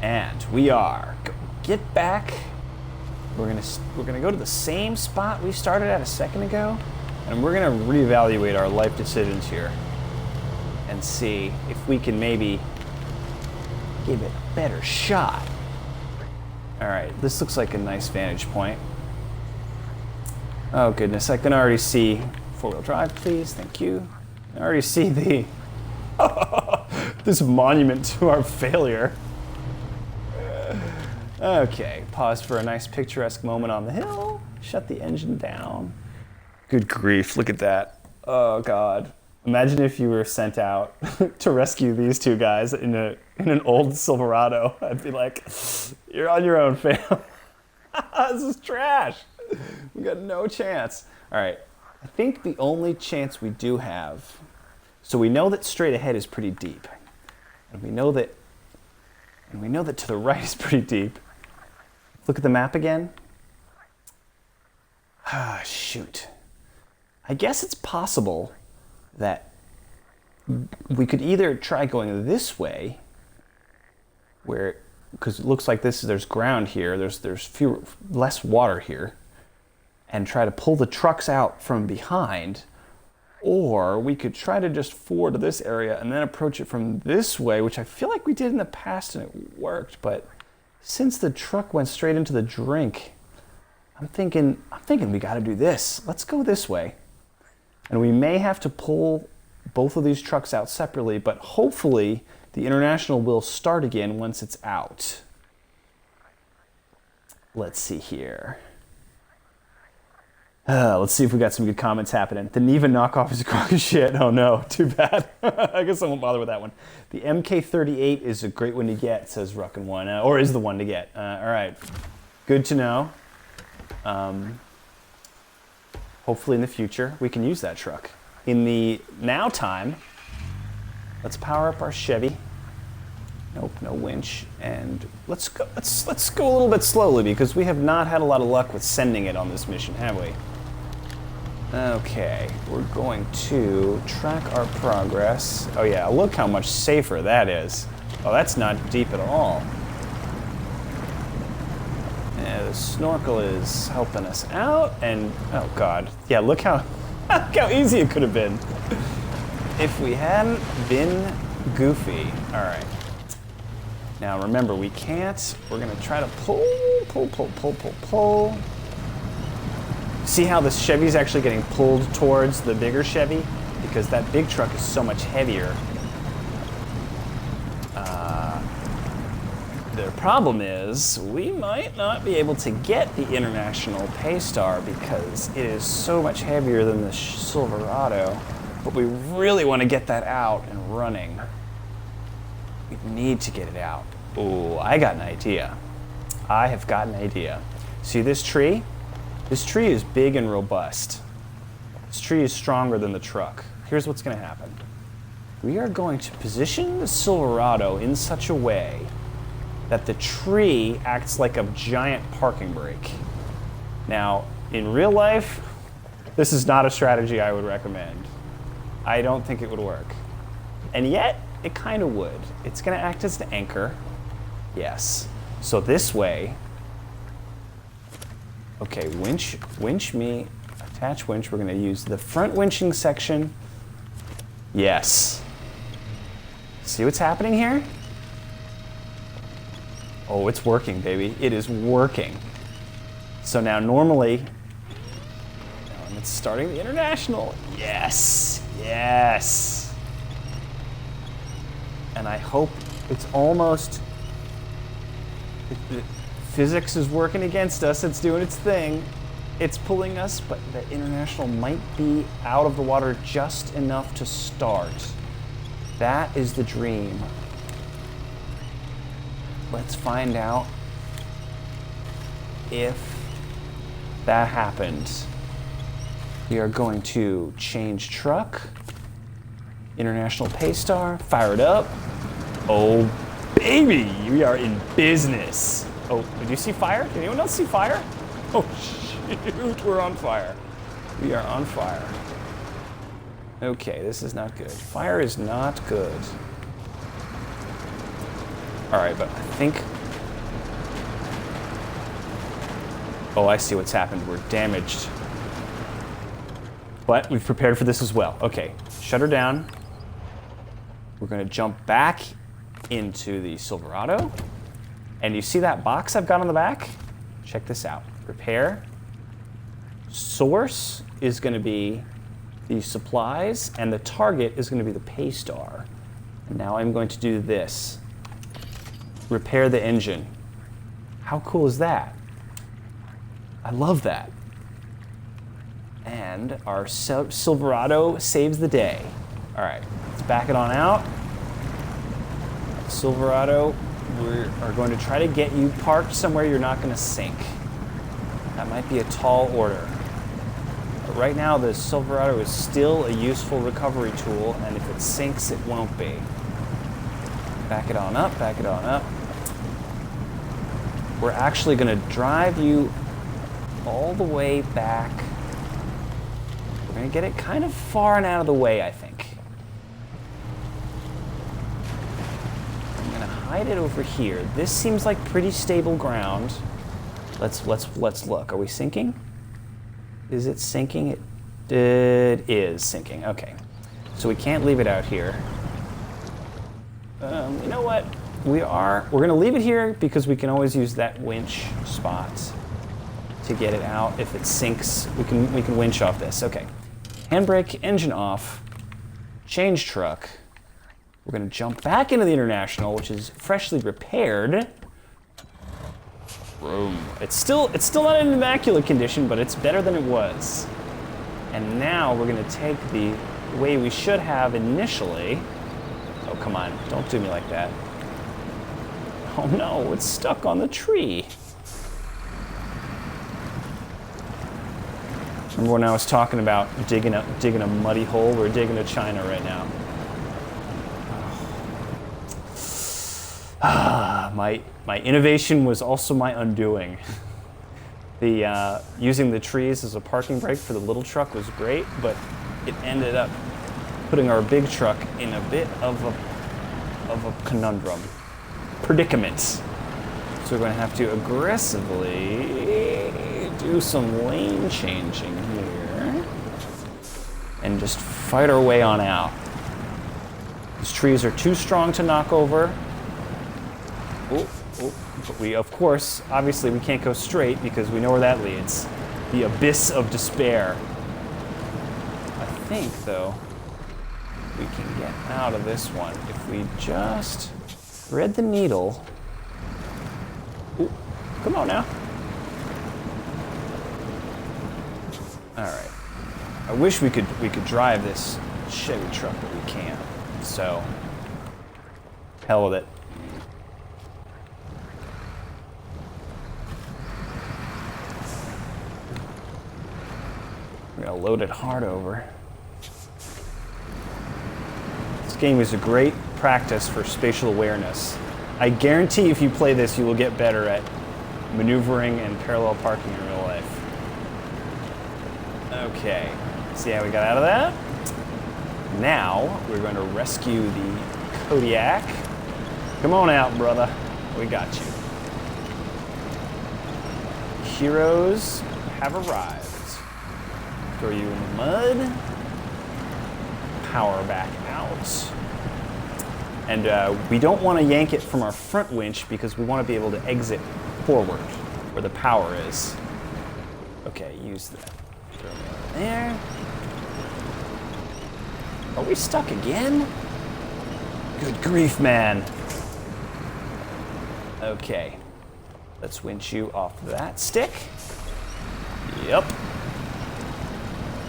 And we are. Get back. We're gonna go to the same spot we started at a second ago, and we're gonna reevaluate our life decisions here and see if we can maybe give it a better shot. All right, this looks like a nice vantage point. Oh goodness, I can already see four-wheel drive, please, thank you. I already see the this monument to our failure. Okay, pause for a nice picturesque moment on the hill. Shut the engine down. Good grief, look at that. Oh God. Imagine if you were sent out to rescue these two guys in an old Silverado. I'd be like, you're on your own, fam. This is trash. We got no chance. All right, I think the only chance we do have, so we know that straight ahead is pretty deep. And we know that to the right is pretty deep. Look at the map again. Ah, shoot. I guess it's possible that we could either try going this way, where, because it looks like there's ground here, there's less water here, and try to pull the trucks out from behind, or we could try to just ford this area and then approach it from this way, which I feel like we did in the past and it worked, but since the truck went straight into the drink, I'm thinking we got to do this. Let's go this way. And we may have to pull both of these trucks out separately, but hopefully the International will start again once it's out. Let's see here. Let's see if we got some good comments happening. The Neva knockoff is a crock of shit. Oh no, too bad. I guess I won't bother with that one. The MK38 is a great one to get, says Ruckin' One, or is the one to get. All right, good to know. Hopefully in the future we can use that truck. In the now time, let's power up our Chevy. Nope, no winch. And let's go a little bit slowly because we have not had a lot of luck with sending it on this mission, have we? Okay, we're going to track our progress. Oh yeah, look how much safer that is. Oh, that's not deep at all. Yeah, the snorkel is helping us out, and oh God, yeah, look how easy it could have been if we hadn't been goofy. All right. Now remember, we can't. We're gonna try to pull. See how the Chevy's actually getting pulled towards the bigger Chevy? Because that big truck is so much heavier. The problem is, we might not be able to get the International Paystar because it is so much heavier than the Silverado. But we really want to get that out and running. We need to get it out. Oh, I got an idea. I have got an idea. See this tree? This tree is big and robust. This tree is stronger than the truck. Here's what's going to happen. We are going to position the Silverado in such a way that the tree acts like a giant parking brake. Now, in real life, this is not a strategy I would recommend. I don't think it would work. And yet, it kind of would. It's going to act as the anchor. Yes. So this way, okay, winch me, attach winch. We're going to use the front winching section. Yes. See what's happening here? Oh, it's working, baby. It is working. So now normally, it's starting the International. Yes, yes. And I hope it's almost, physics is working against us. It's doing its thing. It's pulling us, but the International might be out of the water just enough to start. That is the dream. Let's find out if that happens. We are going to change truck. International Paystar, fire it up. Oh, baby, we are in business. Oh, did you see fire? Did anyone else see fire? Oh, shoot, we're on fire. We are on fire. Okay, this is not good. Fire is not good. All right, but I think... Oh, I see what's happened. We're damaged. But we've prepared for this as well. Okay, shut her down. We're gonna jump back into the Silverado. And you see that box I've got on the back? Check this out. Repair. Source is gonna be the supplies, and the target is gonna be the Paystar. And now I'm going to do this. Repair the engine. How cool is that? I love that. And our Silverado saves the day. All right, let's back it on out. Silverado, we are going to try to get you parked somewhere you're not going to sink. That might be a tall order. But right now, the Silverado is still a useful recovery tool, and if it sinks, it won't be. Back it on up, back it on up. We're actually going to drive you all the way back. We're going to get it kind of far and out of the way, I think. I'm going to hide it over here. This seems like pretty stable ground. Let's look. Are we sinking? Is it sinking? It is sinking. Okay. So we can't leave it out here. You know what? We're going to leave it here because we can always use that winch spot to get it out. If it sinks, we can winch off this. Okay. Handbrake, engine off, change truck. We're going to jump back into the International, which is freshly repaired. Boom. It's still not in immaculate condition, but it's better than it was. And now we're going to take the way we should have initially. Oh, come on. Don't do me like that. Oh no, it's stuck on the tree. Remember when I was talking about digging a muddy hole? We're digging a China right now. My innovation was also my undoing. Using the trees as a parking brake for the little truck was great, but it ended up putting our big truck in a bit of a conundrum. Predicament. So we're going to have to aggressively do some lane changing here and just fight our way on out. These trees are too strong to knock over. Oh, but we, of course, obviously we can't go straight because we know where that leads. The abyss of despair. I think, though, we can get out of this one if we just thread the needle. Ooh, come on now. All right. I wish we could drive this Chevy truck, but we can't. So, hell with it. We're gonna load it hard over. This game is a great practice for spatial awareness. I guarantee if you play this, you will get better at maneuvering and parallel parking in real life. Okay, see how we got out of that? Now, we're going to rescue the Kodiak. Come on out, brother. We got you. Heroes have arrived. Throw you in the mud. Power back out. And we don't want to yank it from our front winch because we want to be able to exit forward where the power is. Okay, use that. Throw it over there. Are we stuck again? Good grief, man. Okay. Let's winch you off that stick. Yep.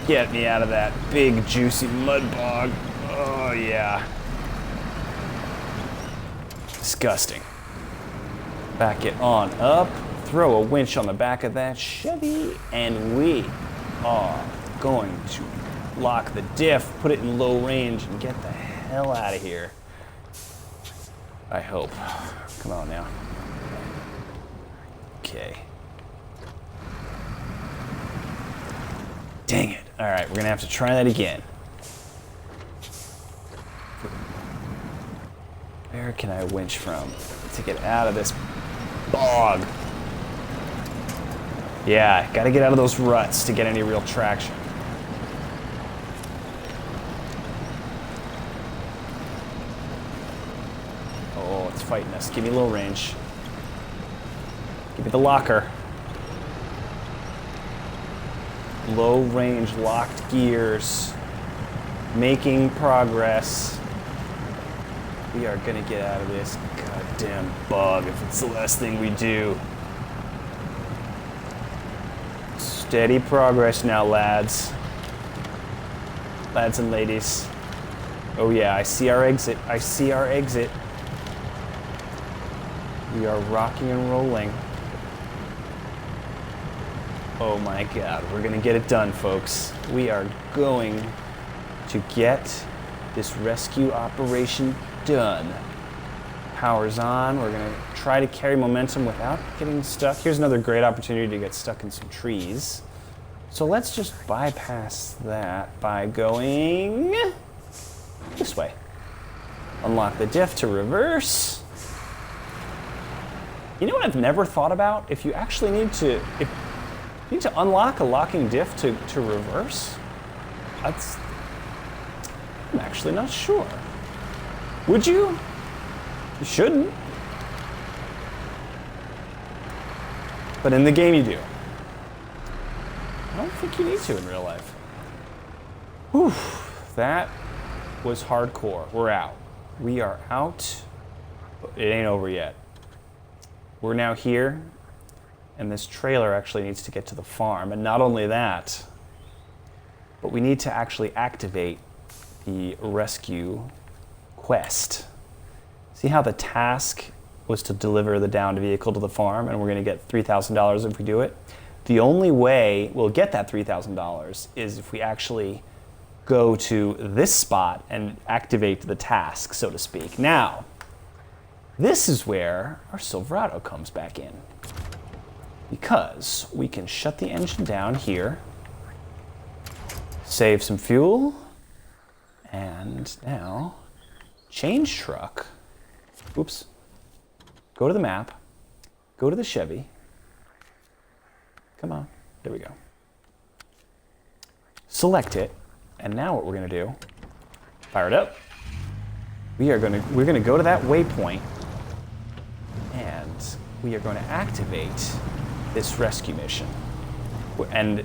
Get me out of that big, juicy mud bog. Oh, yeah. Disgusting. Back it on up. Throw a winch on the back of that Chevy, and we are going to lock the diff, put it in low range, and get the hell out of here. I hope. Come on now. Okay. Dang it. All right, we're gonna have to try that again. Where can I winch from to get out of this bog? Yeah, gotta get out of those ruts to get any real traction. Oh, it's fighting us. Give me low range. Give me the locker. Low range locked gears. Making progress. We are gonna get out of this goddamn bog if it's the last thing we do. Steady progress now, lads. Lads and ladies. Oh yeah, I see our exit. I see our exit. We are rocking and rolling. Oh my God, we're gonna get it done, folks. We are going to get this rescue operation done. Power's on. We're gonna try to carry momentum without getting stuck. Here's another great opportunity to get stuck in some trees. So let's just bypass that by going this way. Unlock the diff to reverse. You know what I've never thought about? If you actually need to, if you need to unlock a locking diff to reverse, I'm actually not sure. Would you? You shouldn't. But in the game you do. I don't think you need to in real life. Whew, that was hardcore. We're out. We are out. It ain't over yet. We're now here, and this trailer actually needs to get to the farm. And not only that, but we need to actually activate the rescue quest. See how the task was to deliver the downed vehicle to the farm, and we're going to get $3,000 if we do it? The only way we'll get that $3,000 is if we actually go to this spot and activate the task, so to speak. Now, this is where our Silverado comes back in, because we can shut the engine down here, save some fuel, and now change truck. Oops. Go to the map. Go to the Chevy. Come on. There we go. Select it. And now what we're going to do, fire it up. We're going to go to that waypoint, and we are going to activate this rescue mission. And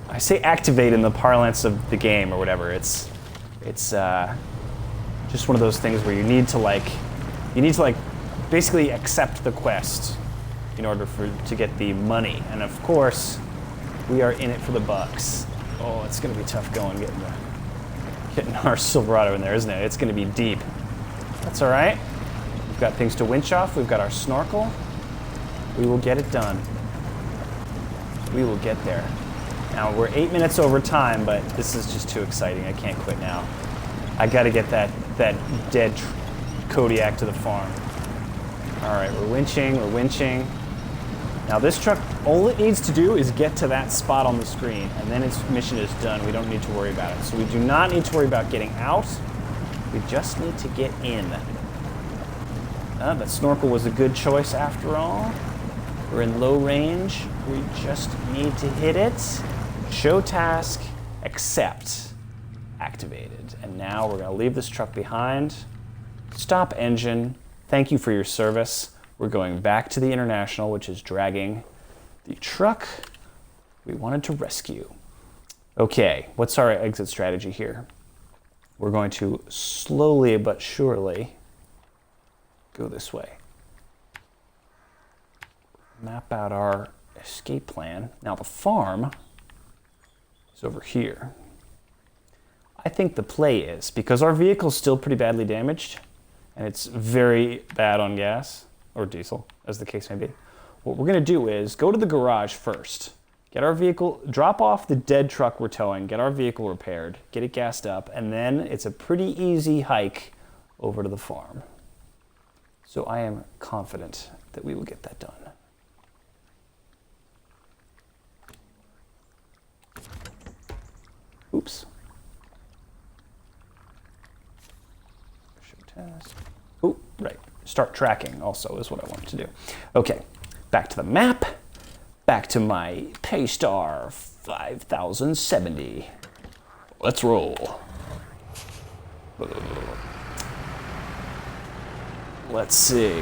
I say activate in the parlance of the game or whatever. It's just one of those things where you need to basically accept the quest in order to get the money. And of course, we are in it for the bucks. Oh, it's gonna be tough going getting our Silverado in there, isn't it? It's gonna be deep. That's all right. We've got things to winch off. We've got our snorkel. We will get it done. We will get there. Now, we're 8 minutes over time, but this is just too exciting. I can't quit now. I gotta get that dead Kodiak to the farm. All right, we're winching. Now this truck, all it needs to do is get to that spot on the screen, and then its mission is done. We don't need to worry about it. So we do not need to worry about getting out. We just need to get in. That snorkel was a good choice after all. We're in low range. We just need to hit it. Show task, accept, activated. And now we're gonna leave this truck behind. Stop engine. Thank you for your service. We're going back to the International, which is dragging the truck we wanted to rescue. Okay, what's our exit strategy here? We're going to slowly but surely go this way. Map out our escape plan. Now the farm is over here. I think the play is, because our vehicle's still pretty badly damaged, and it's very bad on gas, or diesel, as the case may be, what we're gonna do is go to the garage first, Get our vehicle, drop off the dead truck we're towing, get our vehicle repaired, get it gassed up, and then it's a pretty easy hike over to the farm. So I am confident that we will get that done. Oops. Show task. Oh, right. Start tracking also is what I wanted to do. Okay, back to the map. Back to my Paystar 5070. Let's roll. Let's see.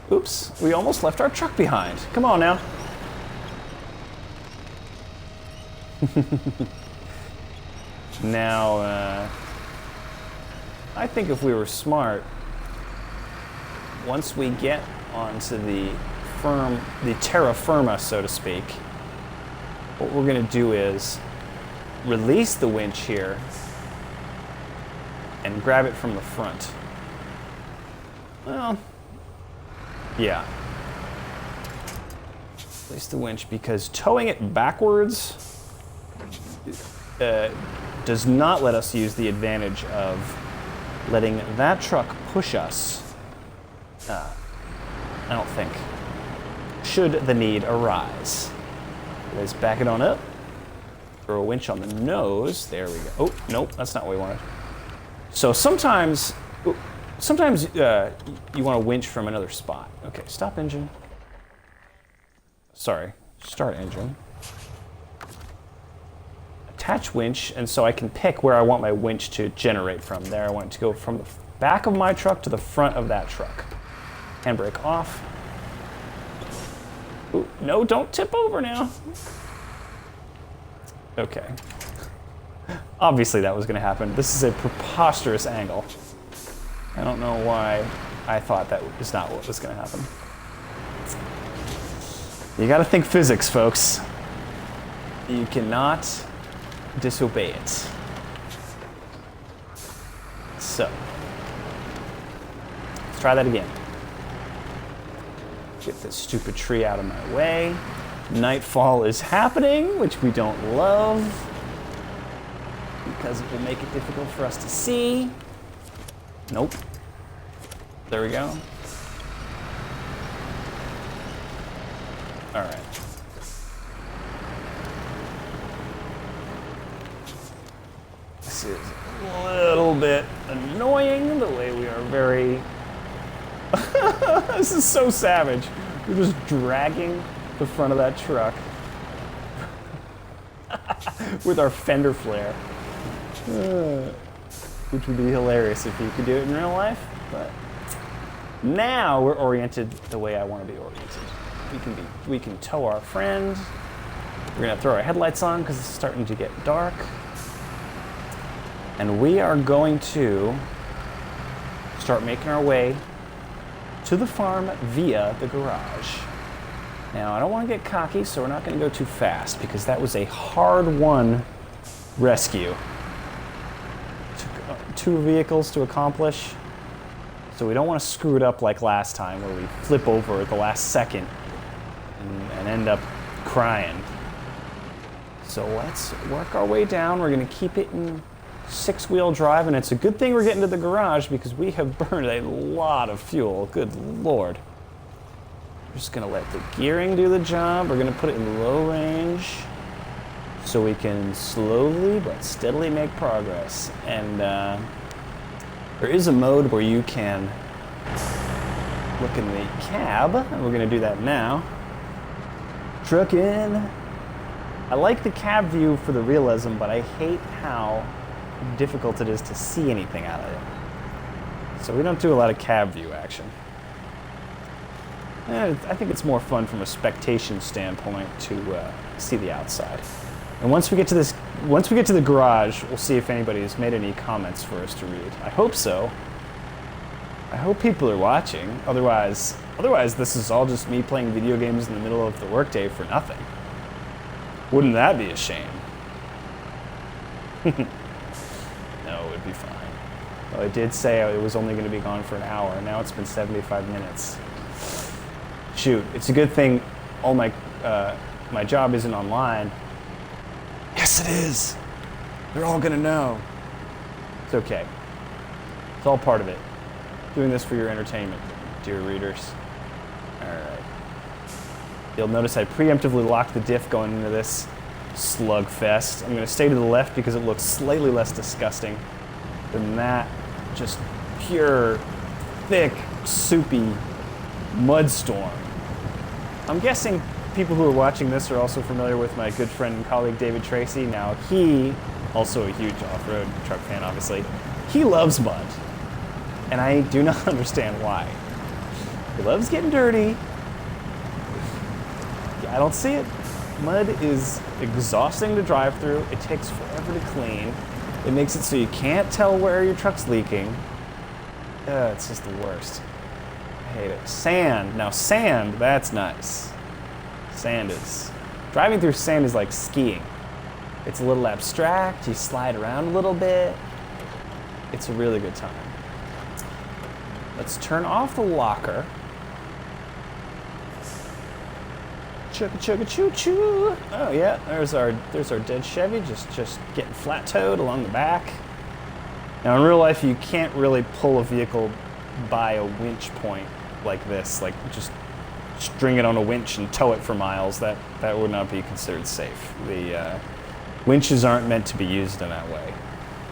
Oops, we almost left our truck behind. Come on now. Now, I think if we were smart, once we get onto the terra firma, so to speak, what we're going to do is release the winch here and grab it from the front. Well, yeah. Release the winch because towing it backwards does not let us use the advantage of letting that truck push us. I don't think. Should the need arise. Let's back it on up. Throw a winch on the nose. There we go. Oh, nope, that's not what we wanted. So sometimes you want to winch from another spot. Okay, stop engine. Sorry, start engine. Attach winch, and so I can pick where I want my winch to generate from. There, I want it to go from the back of my truck to the front of that truck. Handbrake off. Ooh, no, don't tip over now. Okay. Obviously that was going to happen. This is a preposterous angle. I don't know why I thought that was not what was going to happen. You got to think physics, folks. You cannot disobey it. So, let's try that again. Get this stupid tree out of my way. Nightfall is happening, which we don't love because it will make it difficult for us to see. Nope. There we go. All right. This is a little bit annoying, the way we are very... This is so savage. We're just dragging the front of that truck with our fender flare. Which would be hilarious if you could do it in real life, but now we're oriented the way I want to be oriented. We can tow our friend. We're gonna throw our headlights on because it's starting to get dark. And we are going to start making our way to the farm via the garage. Now, I don't want to get cocky, so we're not going to go too fast because that was a hard-won rescue. Took 2 vehicles to accomplish, so we don't want to screw it up like last time where we flip over at the last second and end up crying. So let's work our way down. We're going to keep it in 6-wheel drive, and it's a good thing we're getting to the garage because we have burned a lot of fuel. Good Lord. We're just gonna let the gearing do the job. We're gonna put it in low range so we can slowly but steadily make progress. And there is a mode where you can look in the cab, and we're gonna do that now. Truck in. I like the cab view for the realism, but I hate how difficult it is to see anything out of it. So we don't do a lot of cab view action. I think it's more fun from a spectation standpoint to see the outside. And once we get to the garage, we'll see if anybody has made any comments for us to read. I hope so. I hope people are watching. Otherwise this is all just me playing video games in the middle of the workday for nothing. Wouldn't that be a shame? No, it'd be fine. Well, it did say it was only going to be gone for an hour. Now it's been 75 minutes. Shoot, it's a good thing all my my job isn't online. Yes, it is. They're all gonna know. It's okay. It's all part of it. Doing this for your entertainment, dear readers. All right. You'll notice I preemptively locked the diff going into this slugfest. I'm gonna stay to the left because it looks slightly less disgusting than that. Just pure, thick, soupy mudstorm. I'm guessing people who are watching this are also familiar with my good friend and colleague David Tracy. Now, he, also a huge off-road truck fan, obviously, he loves mud. And I do not understand why. He loves getting dirty. I don't see it. Mud is exhausting to drive through. It takes forever to clean. It makes it so you can't tell where your truck's leaking. It's just the worst. I hate it. Sand. Now sand, that's nice. Driving through sand is like skiing. It's a little abstract. You slide around a little bit. It's a really good time. Let's turn off the locker. Chugga chugga choo choo. Oh yeah, there's our dead Chevy just getting flat-toed along the back. Now in real life you can't really pull a vehicle by a winch point like this, like just string it on a winch and tow it for miles. That would not be considered safe. The winches aren't meant to be used in that way.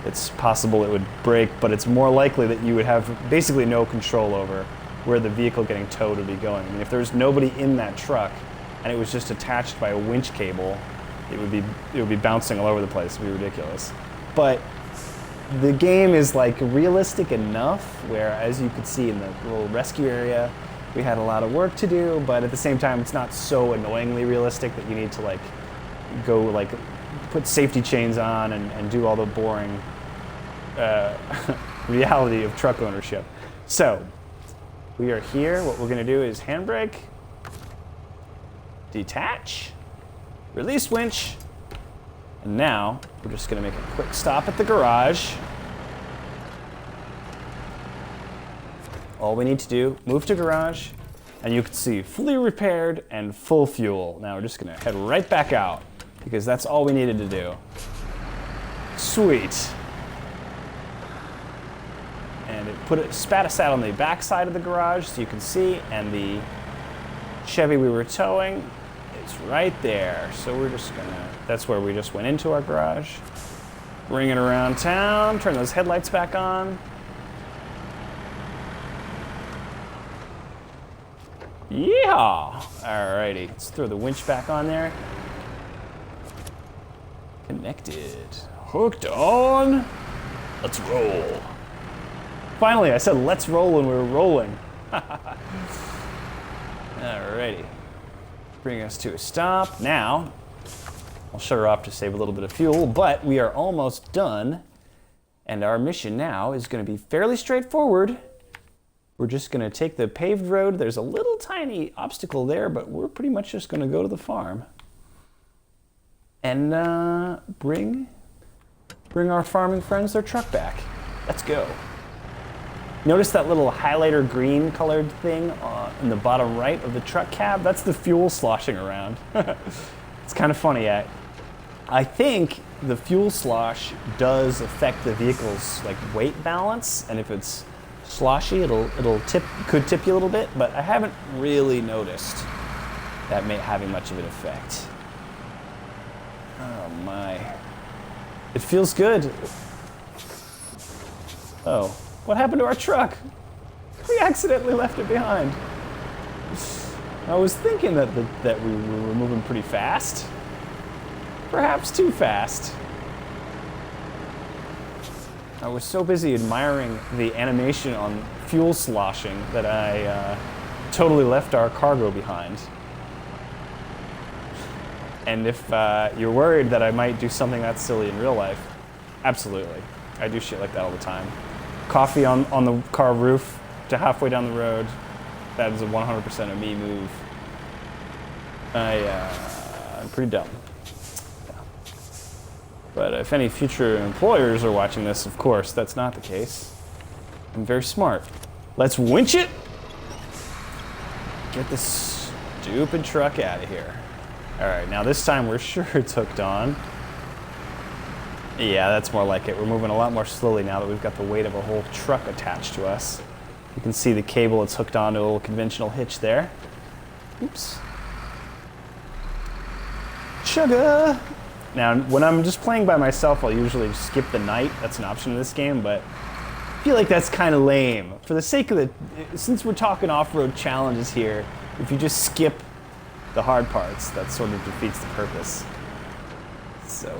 It's possible it would break, but it's more likely that you would have basically no control over where the vehicle getting towed would be going. I mean, if there was nobody in that truck and it was just attached by a winch cable, it would be bouncing all over the place. It would be ridiculous. But the game is like realistic enough where, as you could see in the little rescue area, we had a lot of work to do, but at the same time it's not so annoyingly realistic that you need to like go like put safety chains on and do all the boring reality of truck ownership. So we are here. What we're gonna do is handbrake, detach, release winch, and now we're just gonna make a quick stop at the garage. All we need to do, move to garage, and you can see fully repaired and full fuel. Now we're just gonna head right back out because that's all we needed to do. Sweet. And it spat us out on the back side of the garage so you can see, and the Chevy we were towing is right there. So we're just gonna, that's where we just went into our garage. Bring it around town, turn those headlights back on. Yeehaw! Alrighty, let's throw the winch back on there. Connected. Hooked on. Let's roll. Finally, I said let's roll when we were rolling. Alrighty. Bring us to a stop. Now, I'll shut her off to save a little bit of fuel, but we are almost done. And our mission now is going to be fairly straightforward. We're just going to take the paved road. There's a little tiny obstacle there, but we're pretty much just going to go to the farm. And bring our farming friends their truck back. Let's go. Notice that little highlighter green colored thing in the bottom right of the truck cab? That's the fuel sloshing around. It's kind of funny. I think the fuel slosh does affect the vehicle's like weight balance, and if it's sloshy, could tip you a little bit, but I haven't really noticed that having much of an effect. Oh my. It feels good. Oh, what happened to our truck? We accidentally left it behind. I was thinking that we were moving pretty fast. Perhaps too fast. I was so busy admiring the animation on fuel sloshing that I totally left our cargo behind. And if you're worried that I might do something that silly in real life, absolutely. I do shit like that all the time. Coffee on the car roof to halfway down the road, that is a 100% of me move. I'm pretty dumb. But if any future employers are watching this, of course, that's not the case. I'm very smart. Let's winch it! Get this stupid truck out of here. All right, now this time we're sure it's hooked on. Yeah, that's more like it. We're moving a lot more slowly now that we've got the weight of a whole truck attached to us. You can see the cable it's hooked onto a little conventional hitch there. Oops. Chugga! Now, when I'm just playing by myself, I'll usually skip the night. That's an option in this game, but I feel like that's kind of lame. For the sake of since we're talking off-road challenges here, if you just skip the hard parts, that sort of defeats the purpose. So,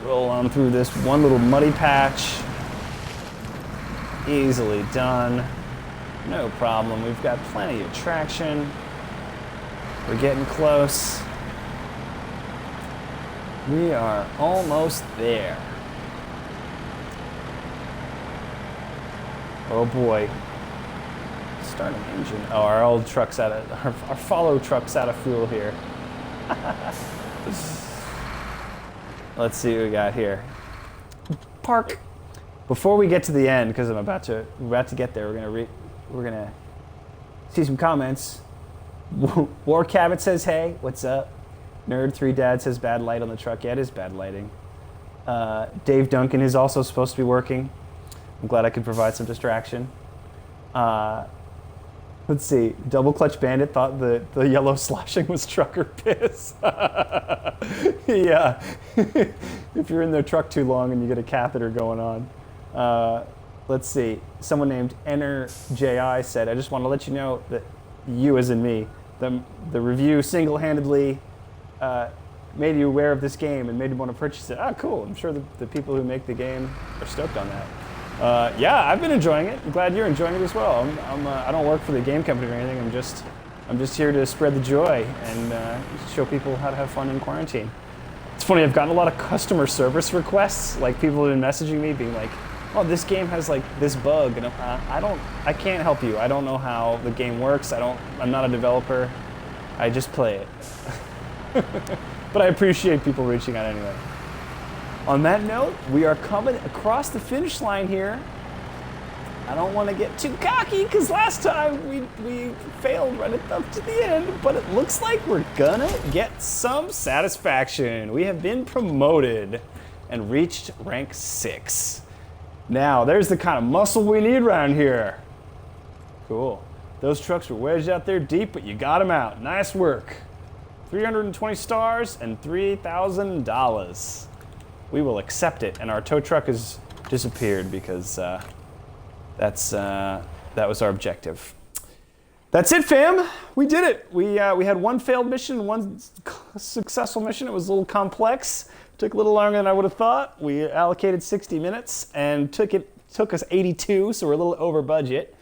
roll on through this one little muddy patch. Easily done. No problem. We've got plenty of traction. We're getting close. We are almost there. Oh boy. Starting engine. Oh, our old truck's out of, our follow truck's out of fuel here. Let's see what we got here. Park. Before we get to the end, because we're about to get there, we're gonna see some comments. War Cabot says, "Hey, what's up?" Nerd3Dad says, "Bad light on the truck." Yeah, it is bad lighting. Dave Duncan is also supposed to be working. I'm glad I could provide some distraction. Let's see. Double Clutch Bandit thought the yellow sloshing was trucker piss. Yeah. If you're in the truck too long and you get a catheter going on. Let's see. Someone named EnterJI said, "I just want to let you know that you, as in me, the review single-handedly made you aware of this game and made you want to purchase it." Ah, cool. I'm sure the people who make the game are stoked on that. Yeah, I've been enjoying it. I'm glad you're enjoying it as well. I don't work for the game company or anything. I'm just here to spread the joy and show people how to have fun in quarantine. It's funny, I've gotten a lot of customer service requests, like people have been messaging me being like, "Oh, this game has like this bug," and I can't help you. I don't know how the game works. I'm not a developer. I just play it. But I appreciate people reaching out anyway. On that note, we are coming across the finish line here. I don't want to get too cocky because last time we failed right up to the end, but it looks like we're gonna get some satisfaction. We have been promoted and reached rank 6. Now, there's the kind of muscle we need around here. Cool. Those trucks were wedged out there deep, but you got them out. Nice work. 320 stars and $3,000. We will accept it, and our tow truck has disappeared because that was our objective. That's it, fam. We did it. We had one failed mission, one successful mission. It was a little complex. Took a little longer than I would have thought. We allocated 60 minutes and took us 82, so we're a little over budget.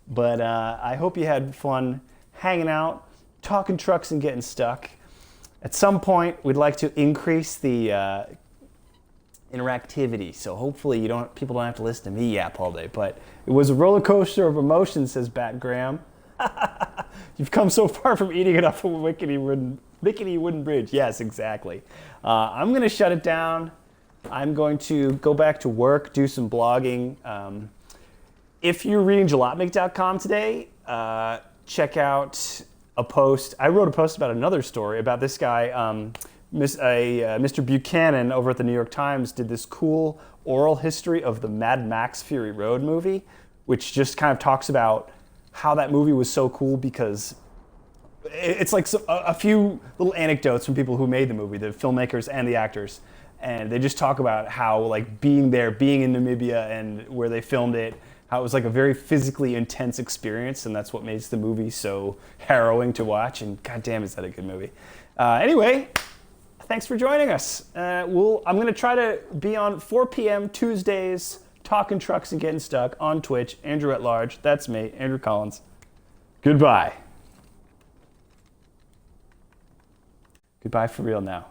But I hope you had fun hanging out, talking trucks and getting stuck. At some point, we'd like to increase the interactivity, so hopefully people don't have to listen to me yap all day. But it was a roller coaster of emotions, says Bat Graham. You've come so far from eating it off of a rickety wooden bridge. Yes, exactly. I'm going to shut it down. I'm going to go back to work, do some blogging. If you're reading jalopnik.com today, check out a post. I wrote a post about another story about this guy, Mr. Buchanan over at the New York Times did this cool oral history of the Mad Max Fury Road movie, which just kind of talks about how that movie was so cool because it's like a few little anecdotes from people who made the movie, the filmmakers and the actors. And they just talk about how like being in Namibia and where they filmed it, how it was like a very physically intense experience, and that's what makes the movie so harrowing to watch. And goddamn, is that a good movie. Anyway, thanks for joining us. I'm going to try to be on 4 p.m. Tuesdays, talking trucks and getting stuck on Twitch. Andrew at Large. That's me, Andrew Collins. Goodbye. Goodbye for real now.